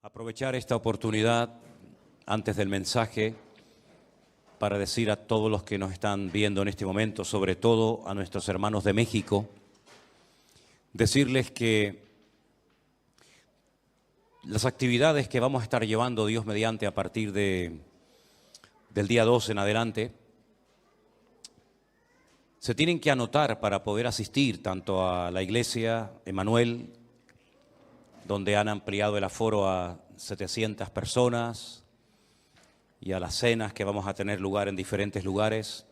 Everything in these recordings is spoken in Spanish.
Aprovechar esta oportunidad antes del mensaje para decir a todos los que nos están viendo en este momento, sobre todo a nuestros hermanos de México, decirles que las actividades que vamos a estar llevando Dios mediante a partir del día 2 en adelante, se tienen que anotar para poder asistir tanto a la iglesia Emmanuel, donde han ampliado el aforo a 700 personas, y a las cenas que vamos a tener lugar en diferentes lugares.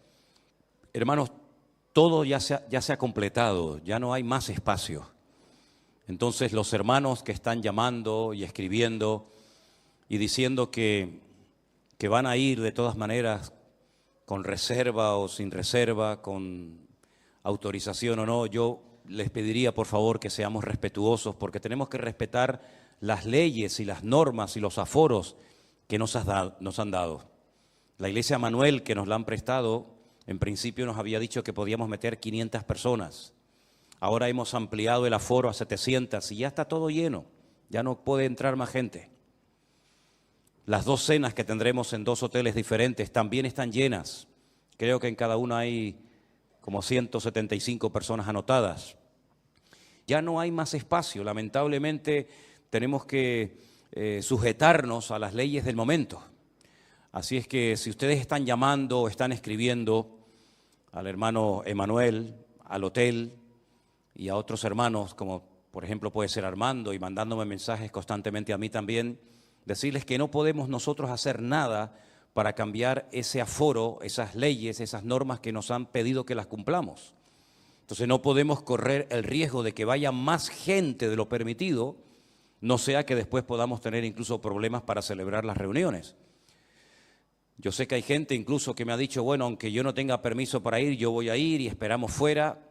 Hermanos, todo ya se ha completado, ya no hay más espacio. Entonces los hermanos que están llamando y escribiendo y diciendo que van a ir de todas maneras con reserva o sin reserva, con autorización o no, yo les pediría por favor que seamos respetuosos, porque tenemos que respetar las leyes y las normas y los aforos que nos han dado. La iglesia Manuel, que nos la han prestado, en principio nos había dicho que podíamos meter 500 personas. Ahora hemos ampliado el aforo a 700 y ya está todo lleno, ya no puede entrar más gente. Las 2 cenas que tendremos en 2 hoteles diferentes también están llenas. Creo que en cada una hay como 175 personas anotadas. Ya no hay más espacio, lamentablemente tenemos que sujetarnos a las leyes del momento. Así es que si ustedes están llamando o están escribiendo al hermano Emmanuel, al hotel y a otros hermanos, como por ejemplo puede ser Armando, y mandándome mensajes constantemente a mí también, decirles que no podemos nosotros hacer nada para cambiar ese aforo, esas leyes, esas normas que nos han pedido que las cumplamos. Entonces no podemos correr el riesgo de que vaya más gente de lo permitido, no sea que después podamos tener incluso problemas para celebrar las reuniones. Yo sé que hay gente incluso que me ha dicho, bueno, aunque yo no tenga permiso para ir, yo voy a ir y esperamos fuera.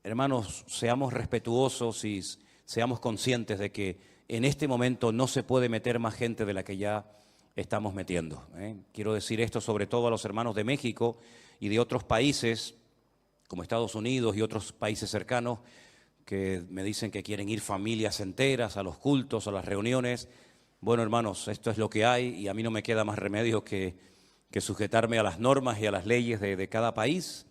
Hermanos, seamos respetuosos y seamos conscientes de que en este momento no se puede meter más gente de la que ya estamos metiendo. Quiero decir esto sobre todo a los hermanos de México y de otros países, como Estados Unidos y otros países cercanos, que me dicen que quieren ir familias enteras a los cultos, a las reuniones. Bueno, hermanos, esto es lo que hay y a mí no me queda más remedio que sujetarme a las normas y a las leyes de cada país,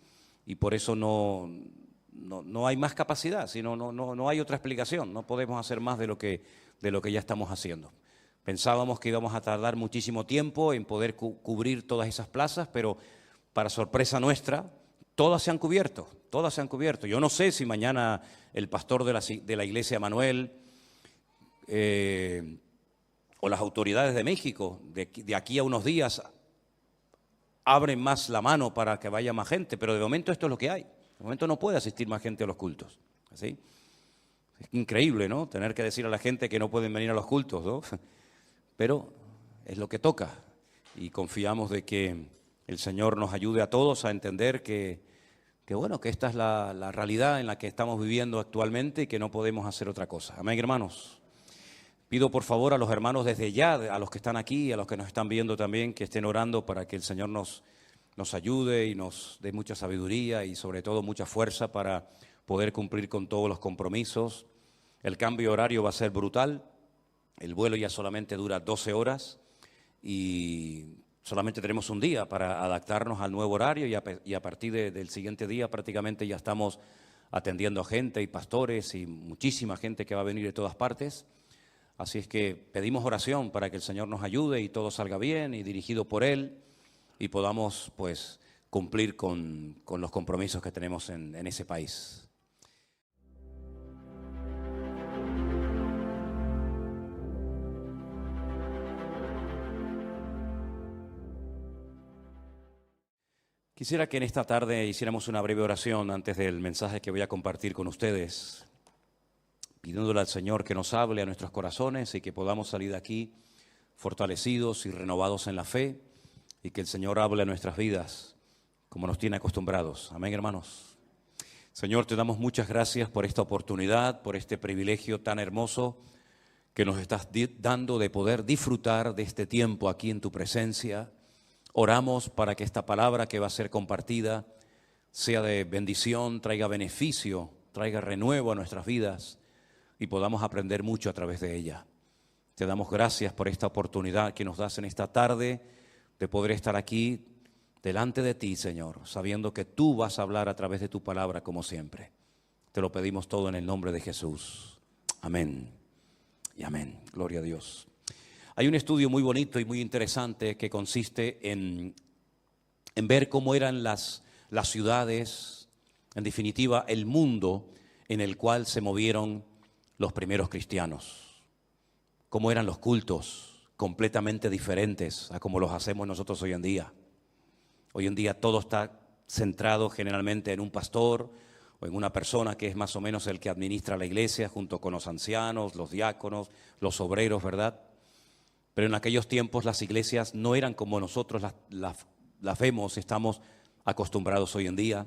y por eso no hay más capacidad, sino no hay otra explicación. No podemos hacer más de lo que ya estamos haciendo. Pensábamos que íbamos a tardar muchísimo tiempo en poder cubrir todas esas plazas, pero para sorpresa nuestra, todas se han cubierto, todas se han cubierto. Yo no sé si mañana el pastor de la iglesia Manuel o las autoridades de México, de aquí a unos días, abren más la mano para que vaya más gente, pero de momento esto es lo que hay. De momento no puede asistir más gente a los cultos. ¿Sí? Es increíble, ¿no? Tener que decir a la gente que no pueden venir a los cultos, ¿no? Pero es lo que toca y confiamos de que el Señor nos ayude a todos a entender que bueno, que esta es la realidad en la que estamos viviendo actualmente y que no podemos hacer otra cosa. Amén, hermanos. Pido por favor a los hermanos desde ya, a los que están aquí, a los que nos están viendo también, que estén orando para que el Señor nos ayude y nos dé mucha sabiduría y sobre todo mucha fuerza para poder cumplir con todos los compromisos. El cambio horario va a ser brutal. El vuelo ya solamente dura 12 horas y solamente tenemos un día para adaptarnos al nuevo horario y a partir del siguiente día prácticamente ya estamos atendiendo a gente y pastores y muchísima gente que va a venir de todas partes. Así es que pedimos oración para que el Señor nos ayude y todo salga bien y dirigido por Él y podamos pues cumplir con los compromisos que tenemos en ese país. Quisiera que en esta tarde hiciéramos una breve oración antes del mensaje que voy a compartir con ustedes, pidiéndole al Señor que nos hable a nuestros corazones y que podamos salir de aquí fortalecidos y renovados en la fe y que el Señor hable a nuestras vidas como nos tiene acostumbrados. Amén, hermanos. Señor, te damos muchas gracias por esta oportunidad, por este privilegio tan hermoso que nos estás dando de poder disfrutar de este tiempo aquí en tu presencia. Oramos para que esta palabra que va a ser compartida sea de bendición, traiga beneficio, traiga renuevo a nuestras vidas y podamos aprender mucho a través de ella. Te damos gracias por esta oportunidad que nos das en esta tarde de poder estar aquí delante de ti, Señor, sabiendo que tú vas a hablar a través de tu palabra como siempre. Te lo pedimos todo en el nombre de Jesús. Amén y amén. Gloria a Dios. Hay un estudio muy bonito y muy interesante que consiste en ver cómo eran las ciudades, en definitiva, el mundo en el cual se movieron los primeros cristianos. Cómo eran los cultos, completamente diferentes a como los hacemos nosotros hoy en día. Hoy en día todo está centrado generalmente en un pastor o en una persona que es más o menos el que administra la iglesia junto con los ancianos, los diáconos, los obreros, ¿verdad? Pero en aquellos tiempos las iglesias no eran como nosotros las vemos, estamos acostumbrados hoy en día.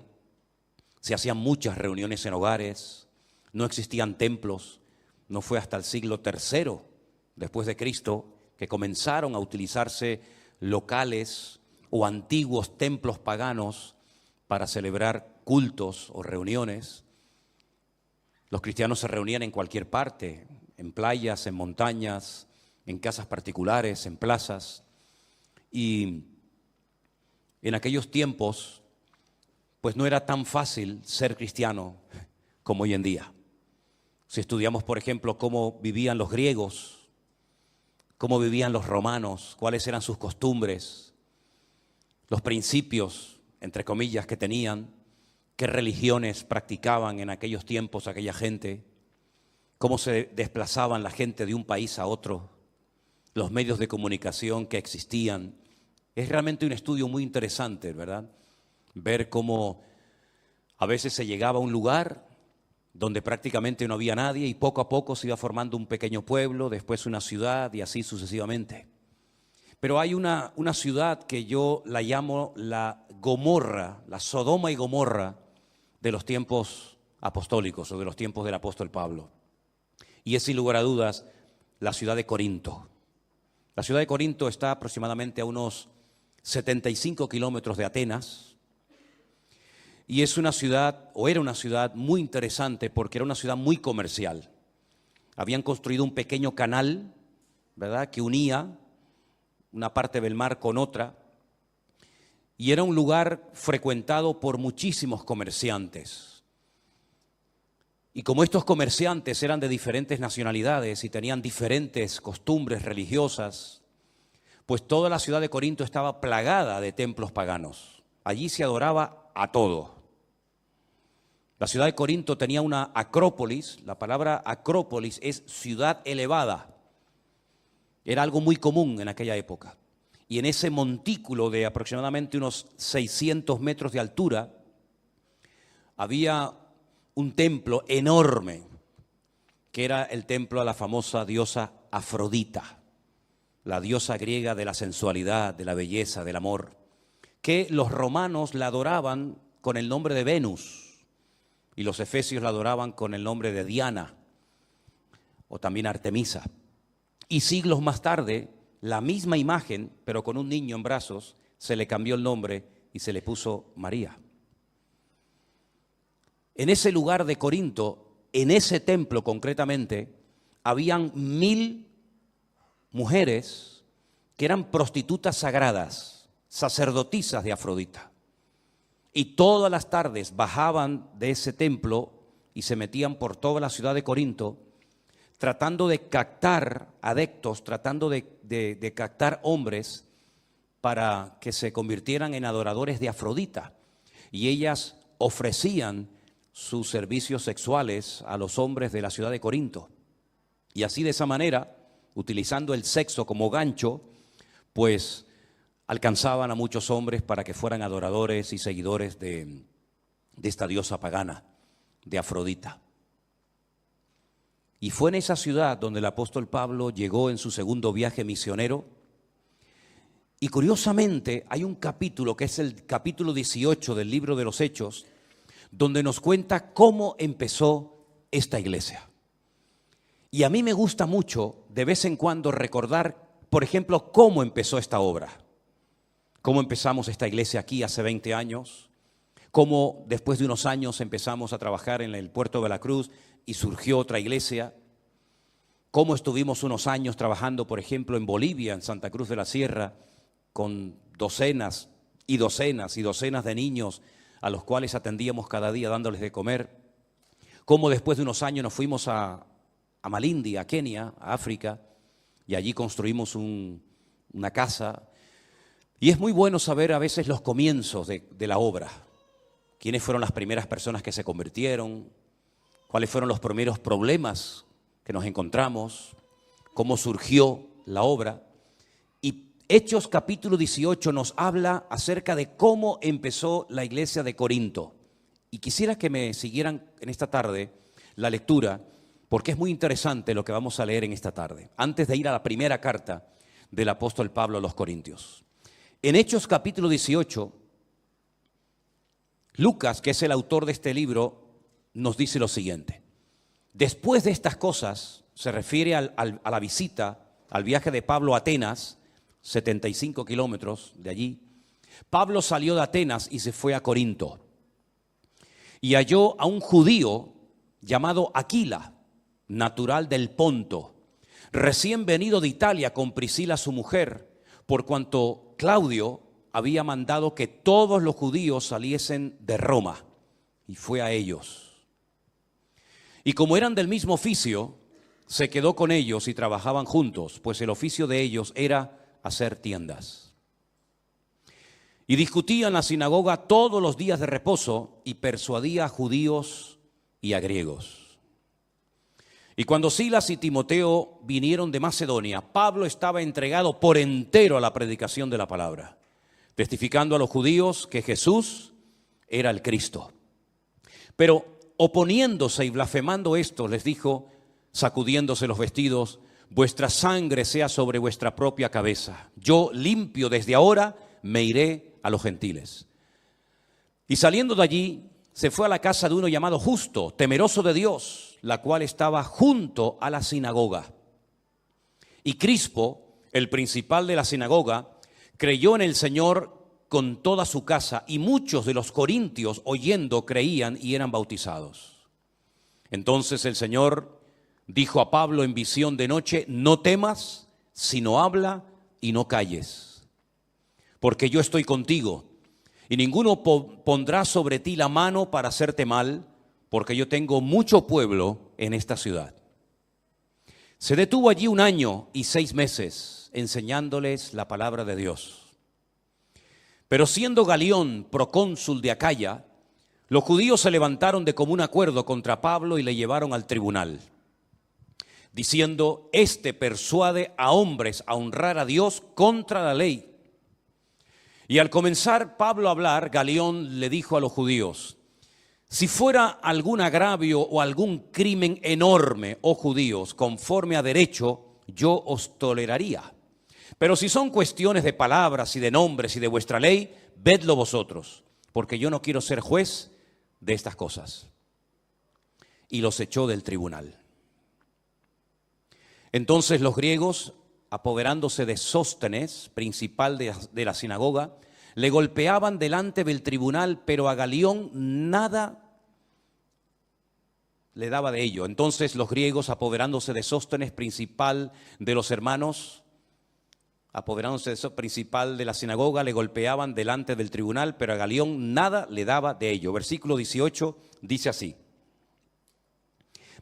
Se hacían muchas reuniones en hogares, no existían templos. No fue hasta el siglo III después de Cristo que comenzaron a utilizarse locales o antiguos templos paganos para celebrar cultos o reuniones. Los cristianos se reunían en cualquier parte, en playas, en montañas, en casas particulares, en plazas. Y en aquellos tiempos, pues no era tan fácil ser cristiano como hoy en día. Si estudiamos, por ejemplo, cómo vivían los griegos, cómo vivían los romanos, cuáles eran sus costumbres, los principios, entre comillas, que tenían, qué religiones practicaban en aquellos tiempos aquella gente, cómo se desplazaban la gente de un país a otro, los medios de comunicación que existían. Es realmente un estudio muy interesante, ¿verdad? Ver cómo a veces se llegaba a un lugar donde prácticamente no había nadie y poco a poco se iba formando un pequeño pueblo, después una ciudad y así sucesivamente. Pero hay una ciudad que yo la llamo la Gomorra, la Sodoma y Gomorra de los tiempos apostólicos o de los tiempos del apóstol Pablo. Y es sin lugar a dudas la ciudad de Corinto. La ciudad de Corinto está aproximadamente a unos 75 kilómetros de Atenas. Y es una ciudad, o era una ciudad muy interesante porque era una ciudad muy comercial. Habían construido un pequeño canal, ¿verdad?, que unía una parte del mar con otra. Y era un lugar frecuentado por muchísimos comerciantes. Y como estos comerciantes eran de diferentes nacionalidades y tenían diferentes costumbres religiosas, pues toda la ciudad de Corinto estaba plagada de templos paganos. Allí se adoraba a todo. La ciudad de Corinto tenía una acrópolis. La palabra acrópolis es ciudad elevada. Era algo muy común en aquella época. Y en ese montículo de aproximadamente unos 600 metros de altura había un templo enorme, que era el templo a la famosa diosa Afrodita, la diosa griega de la sensualidad, de la belleza, del amor, que los romanos la adoraban con el nombre de Venus y los efesios la adoraban con el nombre de Diana o también Artemisa. Y siglos más tarde, la misma imagen, pero con un niño en brazos, se le cambió el nombre y se le puso María. En ese lugar de Corinto, en ese templo concretamente, habían 1000 mujeres que eran prostitutas sagradas, sacerdotisas de Afrodita. Y todas las tardes bajaban de ese templo y se metían por toda la ciudad de Corinto, tratando de captar adeptos, tratando de captar hombres para que se convirtieran en adoradores de Afrodita. Y ellas ofrecían sus servicios sexuales a los hombres de la ciudad de Corinto. Y así, de esa manera, utilizando el sexo como gancho, pues alcanzaban a muchos hombres para que fueran adoradores y seguidores de esta diosa pagana, de Afrodita. Y fue en esa ciudad donde el apóstol Pablo llegó en su segundo viaje misionero. Y curiosamente hay un capítulo, que es el capítulo 18 del libro de los Hechos, donde nos cuenta cómo empezó esta iglesia. Y a mí me gusta mucho de vez en cuando recordar, por ejemplo, cómo empezó esta obra. Cómo empezamos esta iglesia aquí hace 20 años, cómo después de unos años empezamos a trabajar en el puerto de Veracruz y surgió otra iglesia. cómo estuvimos unos años trabajando, por ejemplo, en Bolivia, en Santa Cruz de la Sierra, con docenas y docenas y docenas de niños a los cuales atendíamos cada día dándoles de comer. Cómo después de unos años nos fuimos a Malindi, a Kenia, a África, y allí construimos una casa. Y es muy bueno saber a veces los comienzos de la obra. ¿Quiénes fueron las primeras personas que se convirtieron? ¿Cuáles fueron los primeros problemas que nos encontramos? ¿Cómo surgió la obra? Y Hechos capítulo 18 nos habla acerca de cómo empezó la iglesia de Corinto. Y quisiera que me siguieran en esta tarde la lectura, porque es muy interesante lo que vamos a leer en esta tarde, antes de ir a la primera carta del apóstol Pablo a los Corintios. En Hechos capítulo 18, Lucas, que es el autor de este libro, nos dice lo siguiente. Después de estas cosas, se refiere a la visita, al viaje de Pablo a Atenas, 75 kilómetros de allí. Pablo salió de Atenas y se fue a Corinto. Y halló a un judío llamado Aquila, natural del Ponto, recién venido de Italia con Priscila su mujer, por cuanto Claudio había mandado que todos los judíos saliesen de Roma, y fue a ellos. Y como eran del mismo oficio, se quedó con ellos y trabajaban juntos, pues el oficio de ellos era hacer tiendas. Y discutía en la sinagoga todos los días de reposo y persuadía a judíos y a griegos. Y cuando Silas y Timoteo vinieron de Macedonia, Pablo estaba entregado por entero a la predicación de la palabra, testificando a los judíos que Jesús era el Cristo. Pero oponiéndose y blasfemando esto, les dijo, sacudiéndose los vestidos, vuestra sangre sea sobre vuestra propia cabeza. Yo limpio desde ahora, me iré a los gentiles. Y saliendo de allí, se fue a la casa de uno llamado Justo, temeroso de Dios, la cual estaba junto a la sinagoga. Y Crispo, el principal de la sinagoga, creyó en el Señor con toda su casa, y muchos de los corintios, oyendo, creían y eran bautizados. Entonces el Señor dijo a Pablo en visión de noche, no temas, sino habla y no calles, porque yo estoy contigo, y ninguno pondrá sobre ti la mano para hacerte mal, porque yo tengo mucho pueblo en esta ciudad. Se detuvo allí 1 año y 6 meses, enseñándoles la palabra de Dios. Pero siendo Galión procónsul de Acaya, los judíos se levantaron de común acuerdo contra Pablo y le llevaron al tribunal, diciendo, este persuade a hombres a honrar a Dios contra la ley. Y al comenzar Pablo a hablar, Galión le dijo a los judíos, si fuera algún agravio o algún crimen enorme, oh judíos, conforme a derecho, yo os toleraría. Pero si son cuestiones de palabras y de nombres y de vuestra ley, vedlo vosotros, porque yo no quiero ser juez de estas cosas. Y los echó del tribunal. Entonces los griegos, apoderándose de Sóstenes, principal de la sinagoga, le golpeaban delante del tribunal, pero a Galión nada le daba de ello. Entonces los griegos, apoderándose de Sóstenes, principal de los hermanos, apoderándose de principal de la sinagoga, le golpeaban delante del tribunal, pero a Galión nada le daba de ello. Versículo 18 dice así.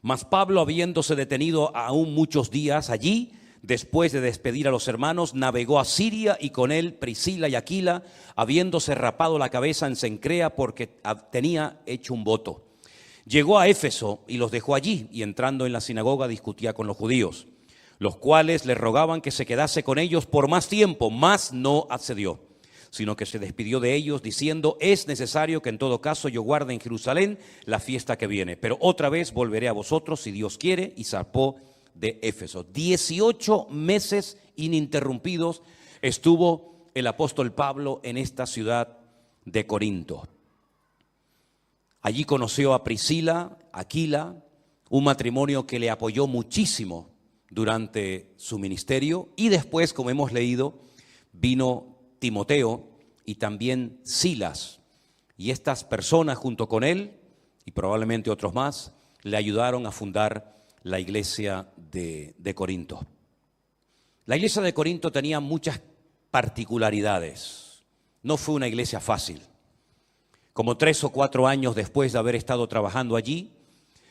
Mas Pablo, habiéndose detenido aún muchos días allí, después de despedir a los hermanos, navegó a Siria y con él Priscila y Aquila, habiéndose rapado la cabeza en Cencrea porque tenía hecho un voto. Llegó a Éfeso y los dejó allí, y entrando en la sinagoga discutía con los judíos, los cuales le rogaban que se quedase con ellos por más tiempo, mas no accedió, sino que se despidió de ellos diciendo, es necesario que en todo caso yo guarde en Jerusalén la fiesta que viene, pero otra vez volveré a vosotros si Dios quiere, y zarpó de Éfeso. 18 meses ininterrumpidos estuvo el apóstol Pablo en esta ciudad de Corinto. Allí conoció a Priscila, Aquila, un matrimonio que le apoyó muchísimo durante su ministerio, y después, como hemos leído, vino Timoteo y también Silas, y estas personas junto con él y probablemente otros más le ayudaron a fundar la iglesia de Corinto. La iglesia de Corinto tenía muchas particularidades. No fue una iglesia fácil. Como 3 o 4 años después de haber estado trabajando allí,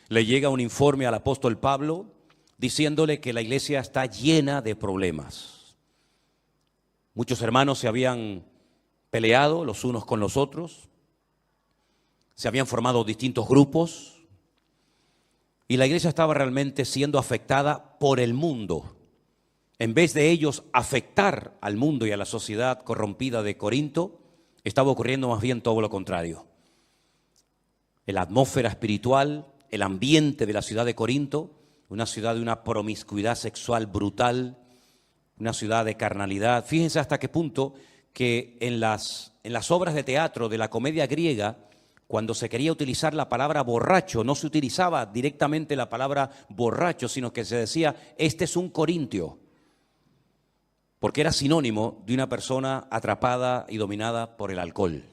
le llega un informe al apóstol Pablo diciéndole que la iglesia está llena de problemas. Muchos hermanos se habían peleado los unos con los otros, se habían formado distintos grupos y la iglesia estaba realmente siendo afectada por el mundo. En vez de ellos afectar al mundo y a la sociedad corrompida de Corinto, estaba ocurriendo más bien todo lo contrario. La atmósfera espiritual, el ambiente de la ciudad de Corinto, una ciudad de una promiscuidad sexual brutal, una ciudad de carnalidad. Fíjense hasta qué punto que en las obras de teatro de la comedia griega, cuando se quería utilizar la palabra borracho, no se utilizaba directamente la palabra borracho, sino que se decía, este es un corintio, porque era sinónimo de una persona atrapada y dominada por el alcohol.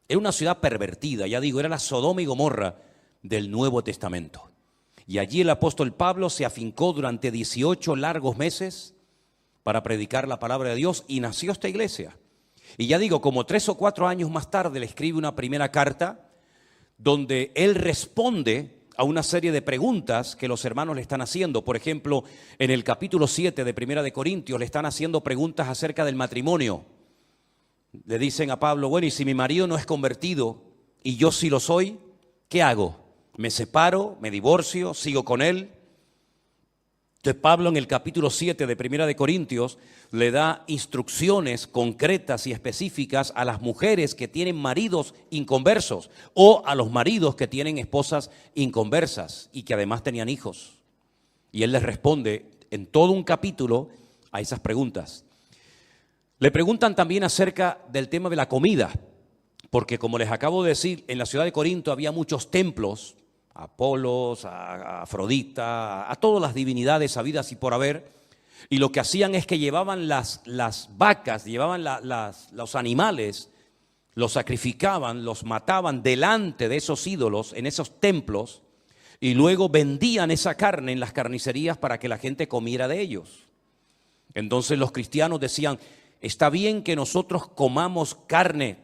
Era una ciudad pervertida, ya digo, era la Sodoma y Gomorra del Nuevo Testamento. Y allí el apóstol Pablo se afincó durante 18 largos meses para predicar la palabra de Dios y nació esta iglesia. Y ya digo, como 3 o 4 años más tarde le escribe una primera carta donde él responde a una serie de preguntas que los hermanos le están haciendo. Por ejemplo, en el capítulo 7 de Primera de Corintios le están haciendo preguntas acerca del matrimonio. Le dicen a Pablo, bueno, y si mi marido no es convertido y yo sí lo soy, ¿qué hago? ¿Me separo? ¿Me divorcio? ¿Sigo con él? Entonces Pablo en el capítulo 7 de Primera de Corintios le da instrucciones concretas y específicas a las mujeres que tienen maridos inconversos o a los maridos que tienen esposas inconversas y que además tenían hijos. Y él les responde en todo un capítulo a esas preguntas. Le preguntan también acerca del tema de la comida, porque como les acabo de decir, en la ciudad de Corinto había muchos templos, a Apolos, a Afrodita, a todas las divinidades habidas y por haber, y lo que hacían es que llevaban las vacas, llevaban los animales, los sacrificaban, los mataban delante de esos ídolos, en esos templos, y luego vendían esa carne en las carnicerías para que la gente comiera de ellos. Entonces los cristianos decían, está bien que nosotros comamos carne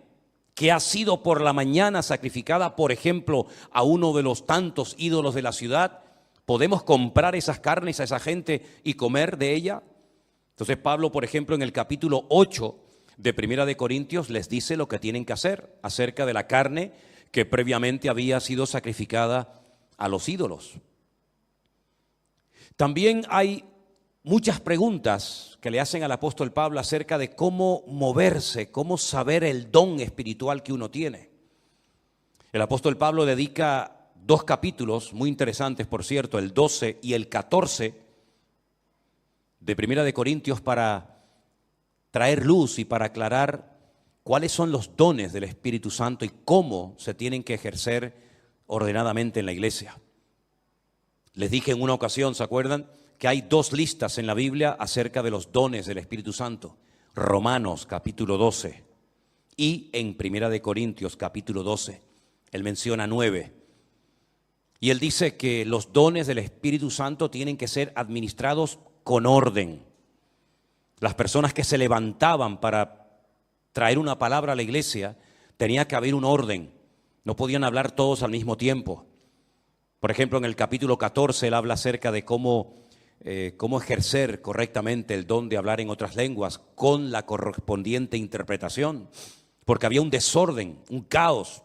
que ha sido por la mañana sacrificada, por ejemplo, a uno de los tantos ídolos de la ciudad. ¿Podemos comprar esas carnes a esa gente y comer de ella? Entonces Pablo, por ejemplo, en el capítulo 8 de Primera de Corintios les dice lo que tienen que hacer acerca de la carne que previamente había sido sacrificada a los ídolos. También hay muchas preguntas que le hacen al apóstol Pablo acerca de cómo moverse, cómo saber el don espiritual que uno tiene. El apóstol Pablo dedica 2 capítulos muy interesantes, por cierto, el 12 y el 14 de Primera de Corintios para traer luz y para aclarar cuáles son los dones del Espíritu Santo y cómo se tienen que ejercer ordenadamente en la iglesia. Les dije en una ocasión, ¿se acuerdan?, que hay 2 listas en la Biblia acerca de los dones del Espíritu Santo. Romanos capítulo 12 y en Primera de Corintios capítulo 12. Él menciona 9. Y él dice que los dones del Espíritu Santo tienen que ser administrados con orden. Las personas que se levantaban para traer una palabra a la iglesia, tenía que haber un orden. No podían hablar todos al mismo tiempo. Por ejemplo, en el capítulo 14 él habla acerca de cómo ejercer correctamente el don de hablar en otras lenguas con la correspondiente interpretación, porque había un desorden, un caos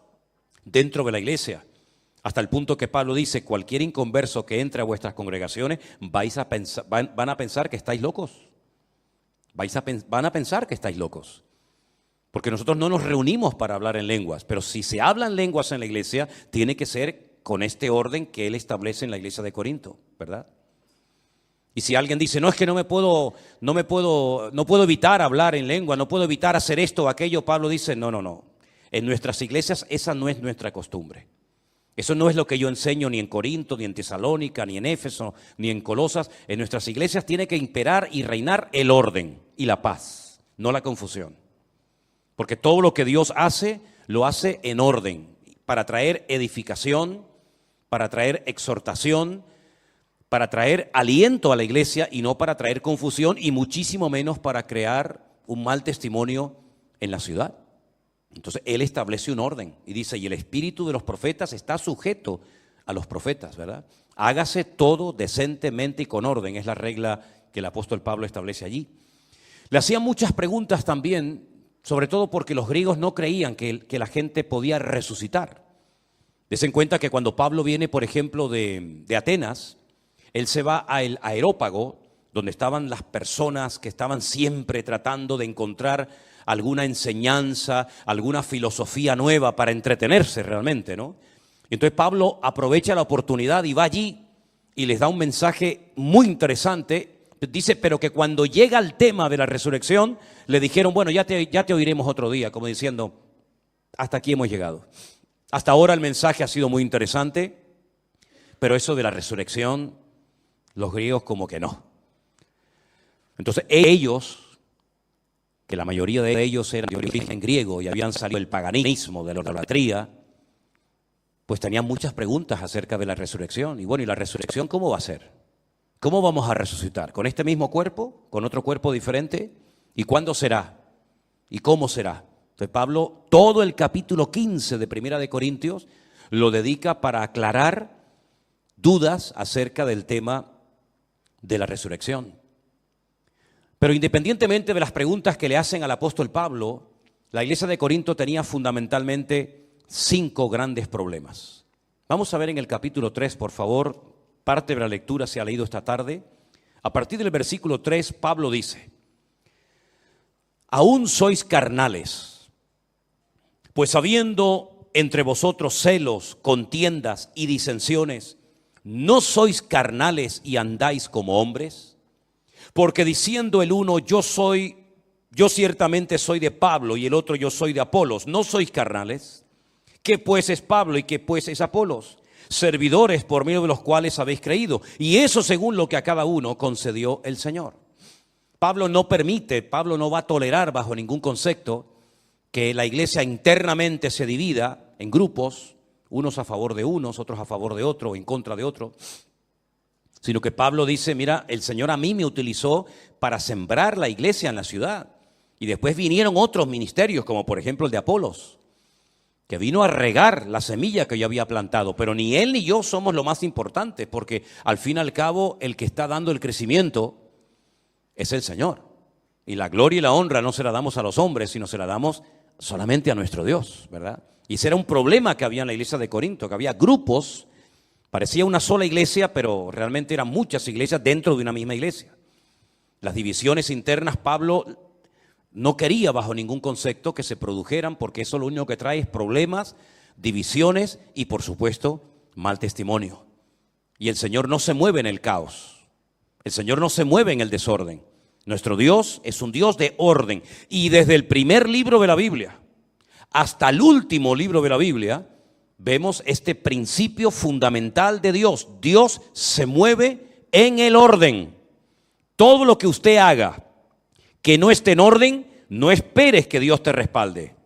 dentro de la iglesia, hasta el punto que Pablo dice, cualquier inconverso que entre a vuestras congregaciones van a pensar que estáis locos, van a pensar que estáis locos, porque nosotros no nos reunimos para hablar en lenguas, pero si se hablan lenguas en la iglesia, tiene que ser con este orden que él establece en la iglesia de Corinto, ¿verdad? Y si alguien dice, no, es que no puedo evitar hablar en lengua, no puedo evitar hacer esto o aquello, Pablo dice, no. En nuestras iglesias esa no es nuestra costumbre. Eso no es lo que yo enseño ni en Corinto, ni en Tesalónica, ni en Éfeso, ni en Colosas. En nuestras iglesias tiene que imperar y reinar el orden y la paz, no la confusión. Porque todo lo que Dios hace, lo hace en orden, para traer edificación, para traer exhortación, para traer aliento a la iglesia y no para traer confusión y muchísimo menos para crear un mal testimonio en la ciudad. Entonces él establece un orden y dice, y el espíritu de los profetas está sujeto a los profetas, ¿verdad? Hágase todo decentemente y con orden, es la regla que el apóstol Pablo establece allí. Le hacían muchas preguntas también, sobre todo porque los griegos no creían que la gente podía resucitar. Desen cuenta que cuando Pablo viene, por ejemplo, de Atenas, él se va al Areópago, donde estaban las personas que estaban siempre tratando de encontrar alguna enseñanza, alguna filosofía nueva para entretenerse realmente, ¿no? Entonces Pablo aprovecha la oportunidad y va allí y les da un mensaje muy interesante. Dice, pero que cuando llega el tema de la resurrección, le dijeron, bueno, ya te oiremos otro día, como diciendo, hasta aquí hemos llegado. Hasta ahora el mensaje ha sido muy interesante, pero eso de la resurrección, los griegos como que no. Entonces ellos, que la mayoría de ellos eran de origen griego y habían salido del paganismo, de la idolatría, pues tenían muchas preguntas acerca de la resurrección. Y bueno, ¿y la resurrección cómo va a ser? ¿Cómo vamos a resucitar? ¿Con este mismo cuerpo? ¿Con otro cuerpo diferente? ¿Y cuándo será? ¿Y cómo será? Entonces Pablo, todo el capítulo 15 de Primera de Corintios, lo dedica para aclarar dudas acerca del tema de la resurrección. Pero independientemente de las preguntas que le hacen al apóstol Pablo, la iglesia de Corinto tenía fundamentalmente 5 grandes problemas. Vamos a ver en el capítulo 3, por favor, parte de la lectura se ha leído esta tarde. A partir del versículo 3, Pablo dice, aún sois carnales, pues habiendo entre vosotros celos, contiendas y disensiones, ¿no sois carnales y andáis como hombres? Porque diciendo el uno, yo ciertamente soy de Pablo, y el otro, yo soy de Apolos, ¿no sois carnales? ¿Qué pues es Pablo y qué pues es Apolos? Servidores por medio de los cuales habéis creído, y eso según lo que a cada uno concedió el Señor. Pablo no va a tolerar bajo ningún concepto que la iglesia internamente se divida en grupos, unos a favor de unos, otros a favor de otro, en contra de otro, sino que Pablo dice, mira, el Señor a mí me utilizó para sembrar la iglesia en la ciudad. Y después vinieron otros ministerios, como por ejemplo el de Apolos, que vino a regar la semilla que yo había plantado. Pero ni él ni yo somos lo más importante, porque al fin y al cabo el que está dando el crecimiento es el Señor. Y la gloria y la honra no se la damos a los hombres, sino se la damos solamente a nuestro Dios, ¿verdad? Y ese era un problema que había en la iglesia de Corinto, que había grupos. Parecía una sola iglesia, pero realmente eran muchas iglesias dentro de una misma iglesia. Las divisiones internas, Pablo no quería bajo ningún concepto que se produjeran, porque eso lo único que trae es problemas, divisiones y, por supuesto, mal testimonio. Y el Señor no se mueve en el caos. El Señor no se mueve en el desorden. Nuestro Dios es un Dios de orden. Y desde el primer libro de la Biblia hasta el último libro de la Biblia, vemos este principio fundamental de Dios. Dios se mueve en el orden. Todo lo que usted haga que no esté en orden, no esperes que Dios te respalde.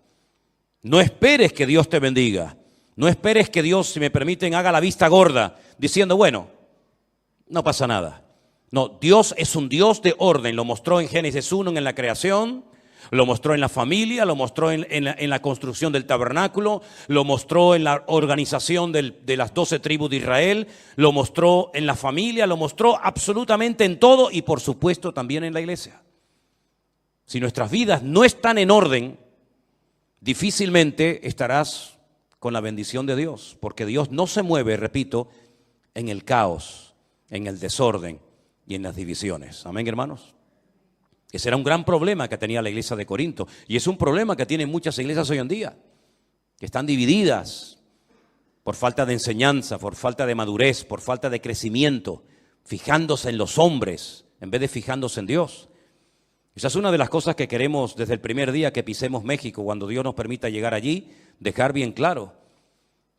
No esperes que Dios te bendiga. No esperes que Dios, si me permiten, haga la vista gorda, diciendo, bueno, no pasa nada. No, Dios es un Dios de orden. Lo mostró en Génesis 1 en la creación. Lo mostró en la familia, lo mostró en la construcción del tabernáculo, lo mostró en la organización de las 12 tribus de Israel, lo mostró en la familia, lo mostró absolutamente en todo y por supuesto también en la iglesia. Si nuestras vidas no están en orden, difícilmente estarás con la bendición de Dios, porque Dios no se mueve, repito, en el caos, en el desorden y en las divisiones. Amén, hermanos. Ese era un gran problema que tenía la iglesia de Corinto. Y es un problema que tienen muchas iglesias hoy en día, que están divididas por falta de enseñanza, por falta de madurez, por falta de crecimiento, fijándose en los hombres en vez de fijándose en Dios. Esa es una de las cosas que queremos desde el primer día que pisemos México, cuando Dios nos permita llegar allí, dejar bien claro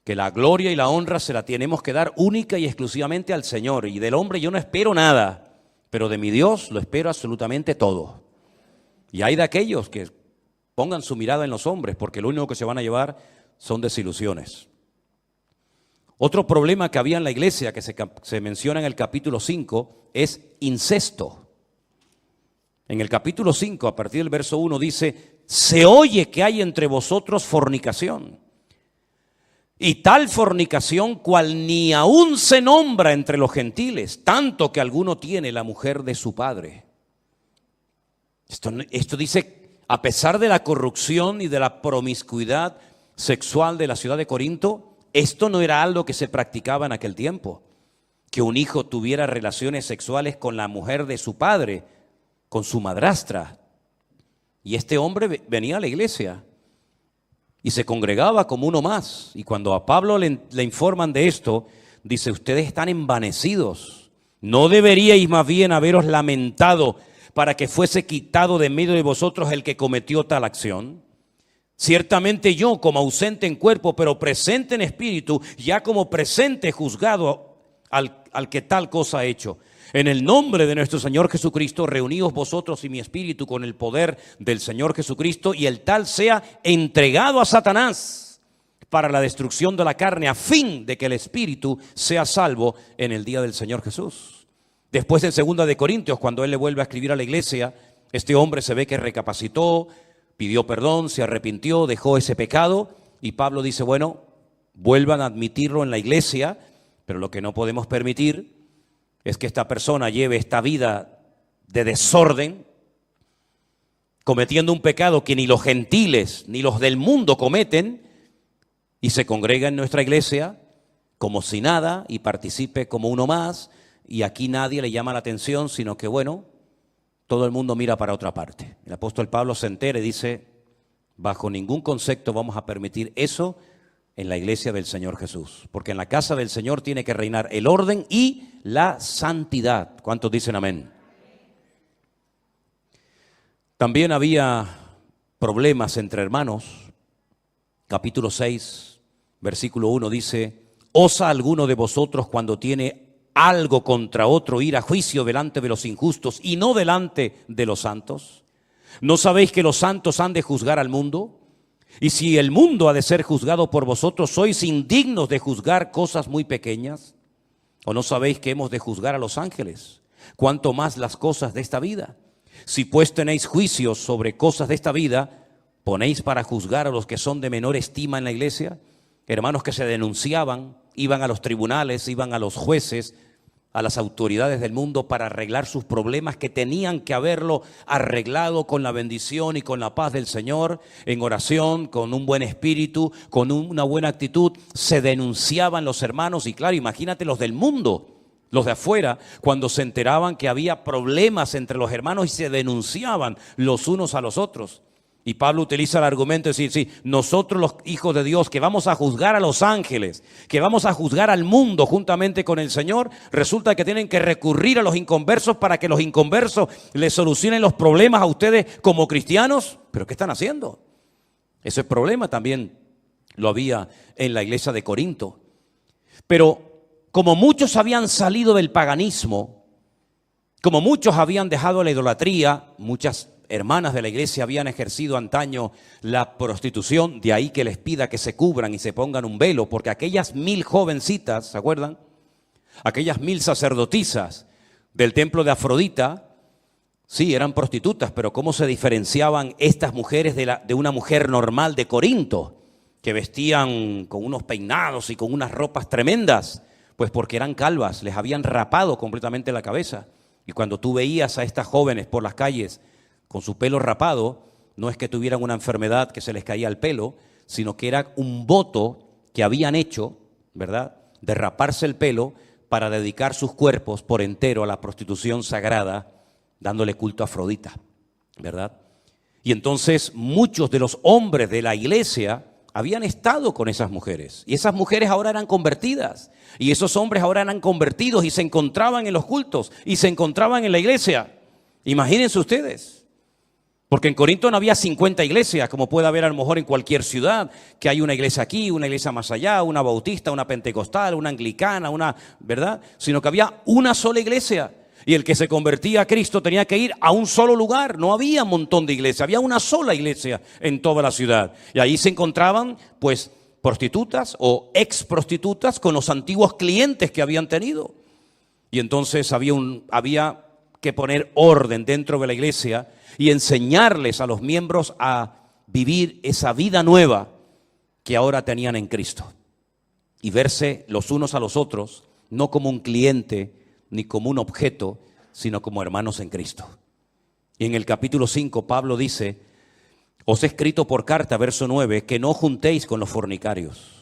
que la gloria y la honra se la tenemos que dar única y exclusivamente al Señor. Y del hombre yo no espero nada, pero de mi Dios lo espero absolutamente todo. Y hay de aquellos que pongan su mirada en los hombres, porque lo único que se van a llevar son desilusiones. Otro problema que había en la iglesia, que se menciona en el capítulo 5, es incesto. En el capítulo 5, a partir del verso 1, dice: se oye que hay entre vosotros fornicación, y tal fornicación cual ni aún se nombra entre los gentiles, tanto que alguno tiene la mujer de su padre. Esto dice, a pesar de la corrupción y de la promiscuidad sexual de la ciudad de Corinto, esto no era algo que se practicaba en aquel tiempo, que un hijo tuviera relaciones sexuales con la mujer de su padre, con su madrastra. Y este hombre venía a la iglesia y se congregaba como uno más. Y cuando a Pablo le informan de esto, dice: ustedes están envanecidos. ¿No deberíais más bien haberos lamentado para que fuese quitado de medio de vosotros el que cometió tal acción? Ciertamente yo, como ausente en cuerpo, pero presente en espíritu, ya como presente juzgado al que tal cosa ha hecho. En el nombre de nuestro Señor Jesucristo, reuníos vosotros y mi espíritu con el poder del Señor Jesucristo, y el tal sea entregado a Satanás para la destrucción de la carne, a fin de que el espíritu sea salvo en el día del Señor Jesús. Después, en 2 de Corintios, cuando él le vuelve a escribir a la iglesia, este hombre se ve que recapacitó, pidió perdón, se arrepintió, dejó ese pecado, y Pablo dice: bueno, vuelvan a admitirlo en la iglesia, pero lo que no podemos permitir es que esta persona lleve esta vida de desorden, cometiendo un pecado que ni los gentiles ni los del mundo cometen, y se congrega en nuestra iglesia como si nada y participe como uno más, y aquí nadie le llama la atención, sino que bueno, todo el mundo mira para otra parte. El apóstol Pablo se entera y dice: bajo ningún concepto vamos a permitir eso en la iglesia del Señor Jesús, porque en la casa del Señor tiene que reinar el orden y la santidad. ¿Cuántos dicen amén? También había problemas entre hermanos. Capítulo 6, versículo 1 dice: ¿osa alguno de vosotros, cuando tiene algo contra otro, ir a juicio delante de los injustos y no delante de los santos? ¿No sabéis que los santos han de juzgar al mundo? Y si el mundo ha de ser juzgado por vosotros, ¿sois indignos de juzgar cosas muy pequeñas? ¿O no sabéis que hemos de juzgar a los ángeles? ¿Cuánto más las cosas de esta vida? Si pues tenéis juicios sobre cosas de esta vida, ¿ponéis para juzgar a los que son de menor estima en la iglesia? Hermanos que se denunciaban, iban a los tribunales, iban a los jueces, a las autoridades del mundo para arreglar sus problemas, que tenían que haberlo arreglado con la bendición y con la paz del Señor, en oración, con un buen espíritu, con una buena actitud. Se denunciaban los hermanos, y claro, imagínate los del mundo, los de afuera, cuando se enteraban que había problemas entre los hermanos, y se denunciaban los unos a los otros. Y Pablo utiliza el argumento de decir: sí, nosotros los hijos de Dios, que vamos a juzgar a los ángeles, que vamos a juzgar al mundo juntamente con el Señor, resulta que tienen que recurrir a los inconversos para que los inconversos les solucionen los problemas a ustedes como cristianos. ¿Pero qué están haciendo? Ese problema también lo había en la iglesia de Corinto. Pero como muchos habían salido del paganismo, como muchos habían dejado la idolatría, muchas hermanas de la iglesia habían ejercido antaño la prostitución, de ahí que les pida que se cubran y se pongan un velo, porque aquellas 1000 jovencitas, ¿se acuerdan? Aquellas 1000 sacerdotisas del templo de Afrodita, sí, eran prostitutas, pero ¿cómo se diferenciaban estas mujeres de una mujer normal de Corinto, que vestían con unos peinados y con unas ropas tremendas? Pues porque eran calvas, les habían rapado completamente la cabeza. Y cuando tú veías a estas jóvenes por las calles con su pelo rapado, no es que tuvieran una enfermedad que se les caía el pelo, sino que era un voto que habían hecho, ¿verdad?, de raparse el pelo para dedicar sus cuerpos por entero a la prostitución sagrada, dándole culto a Afrodita, ¿verdad? Y entonces muchos de los hombres de la iglesia habían estado con esas mujeres, y esas mujeres ahora eran convertidas, y esos hombres ahora eran convertidos y se encontraban en los cultos y se encontraban en la iglesia. Imagínense ustedes. Porque en Corinto no había 50 iglesias, como puede haber a lo mejor en cualquier ciudad, que hay una iglesia aquí, una iglesia más allá, una bautista, una pentecostal, una anglicana, ¿verdad? Sino que había una sola iglesia. Y el que se convertía a Cristo tenía que ir a un solo lugar. No había un montón de iglesias, había una sola iglesia en toda la ciudad. Y ahí se encontraban, pues, prostitutas o ex prostitutas con los antiguos clientes que habían tenido. Y entonces había que poner orden dentro de la iglesia y enseñarles a los miembros a vivir esa vida nueva que ahora tenían en Cristo. Y verse los unos a los otros, no como un cliente ni como un objeto, sino como hermanos en Cristo. Y en el capítulo 5 Pablo dice: os he escrito por carta, verso 9, que no juntéis con los fornicarios.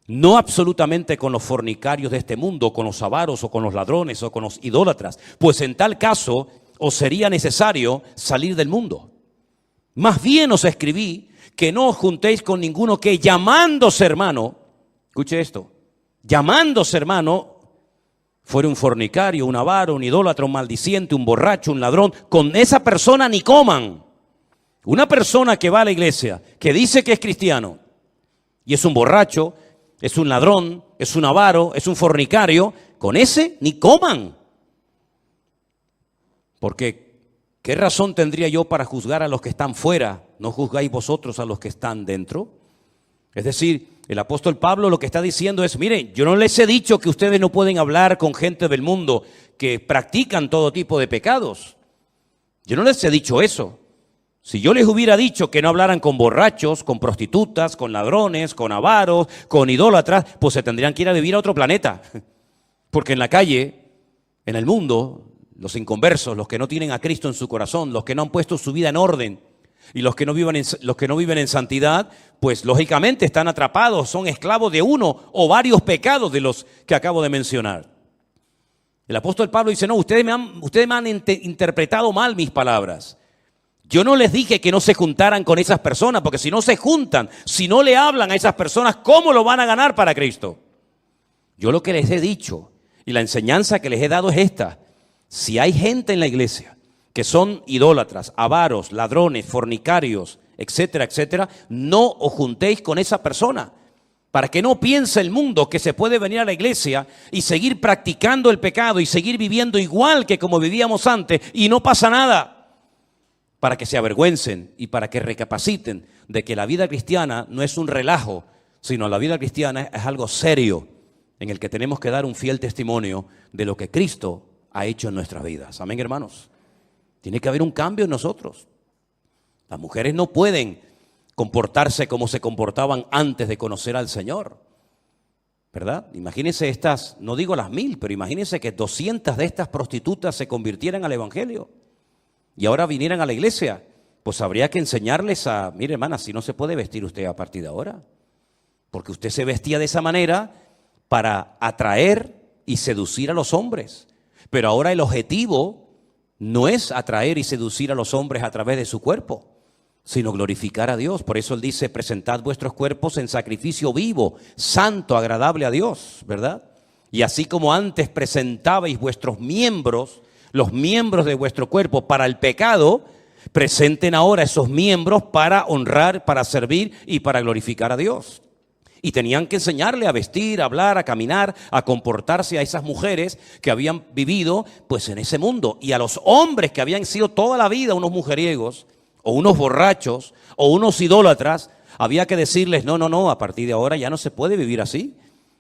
No absolutamente con los fornicarios de este mundo, con los avaros o con los ladrones o con los idólatras, pues en tal caso os sería necesario salir del mundo. Más bien os escribí que no os juntéis con ninguno que llamándose hermano, escuche esto, llamándose hermano, fuera un fornicario, un avaro, un idólatra, un maldiciente, un borracho, un ladrón, con esa persona ni coman. Una persona que va a la iglesia, que dice que es cristiano, y es un borracho, es un ladrón, es un avaro, es un fornicario, con ese ni coman. Porque, ¿qué razón tendría yo para juzgar a los que están fuera? ¿No juzgáis vosotros a los que están dentro? Es decir, el apóstol Pablo lo que está diciendo es: miren, yo no les he dicho que ustedes no pueden hablar con gente del mundo que practican todo tipo de pecados. Yo no les he dicho eso. Si yo les hubiera dicho que no hablaran con borrachos, con prostitutas, con ladrones, con avaros, con idólatras, pues se tendrían que ir a vivir a otro planeta. Porque en la calle, en el mundo, los inconversos, los que no tienen a Cristo en su corazón, los que no han puesto su vida en orden y los que no viven en santidad, pues lógicamente están atrapados, son esclavos de uno o varios pecados de los que acabo de mencionar. El apóstol Pablo dice: no, ustedes me han interpretado mal mis palabras. Yo no les dije que no se juntaran con esas personas, porque si no se juntan, si no le hablan a esas personas, ¿cómo lo van a ganar para Cristo? Yo lo que les he dicho y la enseñanza que les he dado es esta: si hay gente en la iglesia que son idólatras, avaros, ladrones, fornicarios, etcétera, etcétera, no os juntéis con esa persona, para que no piense el mundo que se puede venir a la iglesia y seguir practicando el pecado y seguir viviendo igual que como vivíamos antes y no pasa nada. Para que se avergüencen y para que recapaciten de que la vida cristiana no es un relajo, sino la vida cristiana es algo serio en el que tenemos que dar un fiel testimonio de lo que Cristo ha hecho en nuestras vidas. Amén, hermanos. Tiene que haber un cambio en nosotros. Las mujeres no pueden comportarse como se comportaban antes de conocer al Señor, ¿verdad? Imagínense estas, no digo las 1000, pero imagínense que 200 de estas prostitutas se convirtieran al evangelio y ahora vinieran a la iglesia. Pues habría que enseñarles a: mire, hermana, si no se puede vestir usted a partir de ahora, porque usted se vestía de esa manera para atraer y seducir a los hombres, pero ahora el objetivo no es atraer y seducir a los hombres a través de su cuerpo, sino glorificar a Dios. Por eso Él dice: presentad vuestros cuerpos en sacrificio vivo, santo, agradable a Dios, ¿verdad? Y así como antes presentabais vuestros miembros, los miembros de vuestro cuerpo para el pecado, presenten ahora esos miembros para honrar, para servir y para glorificar a Dios. Y tenían que enseñarle a vestir, a hablar, a caminar, a comportarse a esas mujeres que habían vivido pues en ese mundo. Y a los hombres que habían sido toda la vida unos mujeriegos o unos borrachos o unos idólatras, había que decirles: no, a partir de ahora ya no se puede vivir así.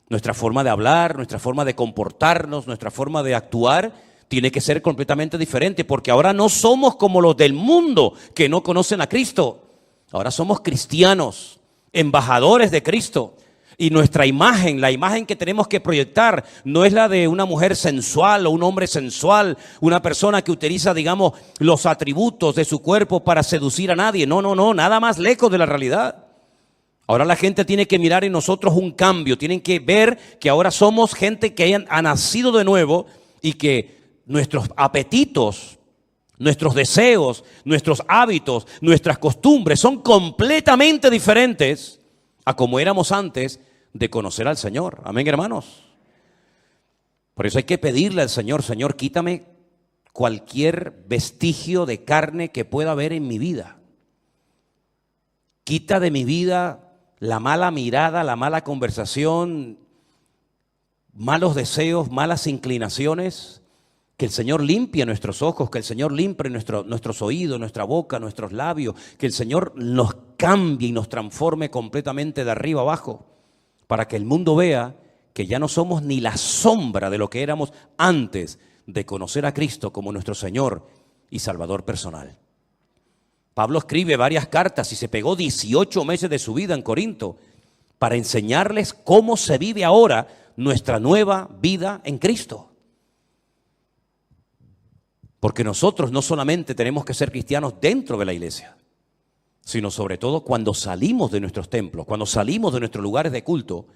Nuestra forma de hablar, nuestra forma de comportarnos, nuestra forma de actuar tiene que ser completamente diferente, porque ahora no somos como los del mundo que no conocen a Cristo. Ahora somos cristianos, embajadores de Cristo, y nuestra imagen, la imagen que tenemos que proyectar, no es la de una mujer sensual o un hombre sensual, una persona que utiliza, digamos, los atributos de su cuerpo para seducir a nadie. No, nada más lejos de la realidad. Ahora la gente tiene que mirar en nosotros un cambio, tienen que ver que ahora somos gente que ha nacido de nuevo y que nuestros apetitos, nuestros deseos, nuestros hábitos, nuestras costumbres son completamente diferentes a como éramos antes de conocer al Señor. Amén, hermanos. Por eso hay que pedirle al Señor: Señor, quítame cualquier vestigio de carne que pueda haber en mi vida. Quita de mi vida la mala mirada, la mala conversación, malos deseos, malas inclinaciones. Que el Señor limpie nuestros ojos, que el Señor limpie nuestros oídos, nuestra boca, nuestros labios, que el Señor nos cambie y nos transforme completamente de arriba abajo. para que el mundo vea que ya no somos ni la sombra de lo que éramos antes de conocer a Cristo como nuestro Señor y Salvador personal. Pablo escribe varias cartas y se pegó 18 meses de su vida en Corinto para enseñarles cómo se vive ahora nuestra nueva vida en Cristo. Porque nosotros no solamente tenemos que ser cristianos dentro de la iglesia, sino sobre todo cuando salimos de nuestros templos, cuando salimos de nuestros lugares de culto,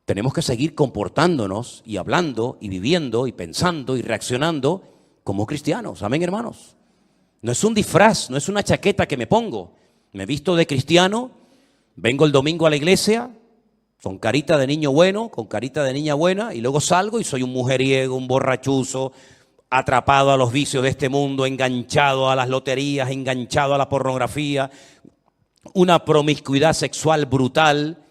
tenemos que seguir comportándonos y hablando y viviendo y pensando y reaccionando como cristianos. Amén, hermanos. No es un disfraz, no es una chaqueta que me pongo. Me visto de cristiano, vengo el domingo a la iglesia con carita de niño bueno, con carita de niña buena, y luego salgo y soy un mujeriego, un borrachuzo, atrapado a los vicios de este mundo, enganchado a las loterías, enganchado a la pornografía, una promiscuidad sexual brutal.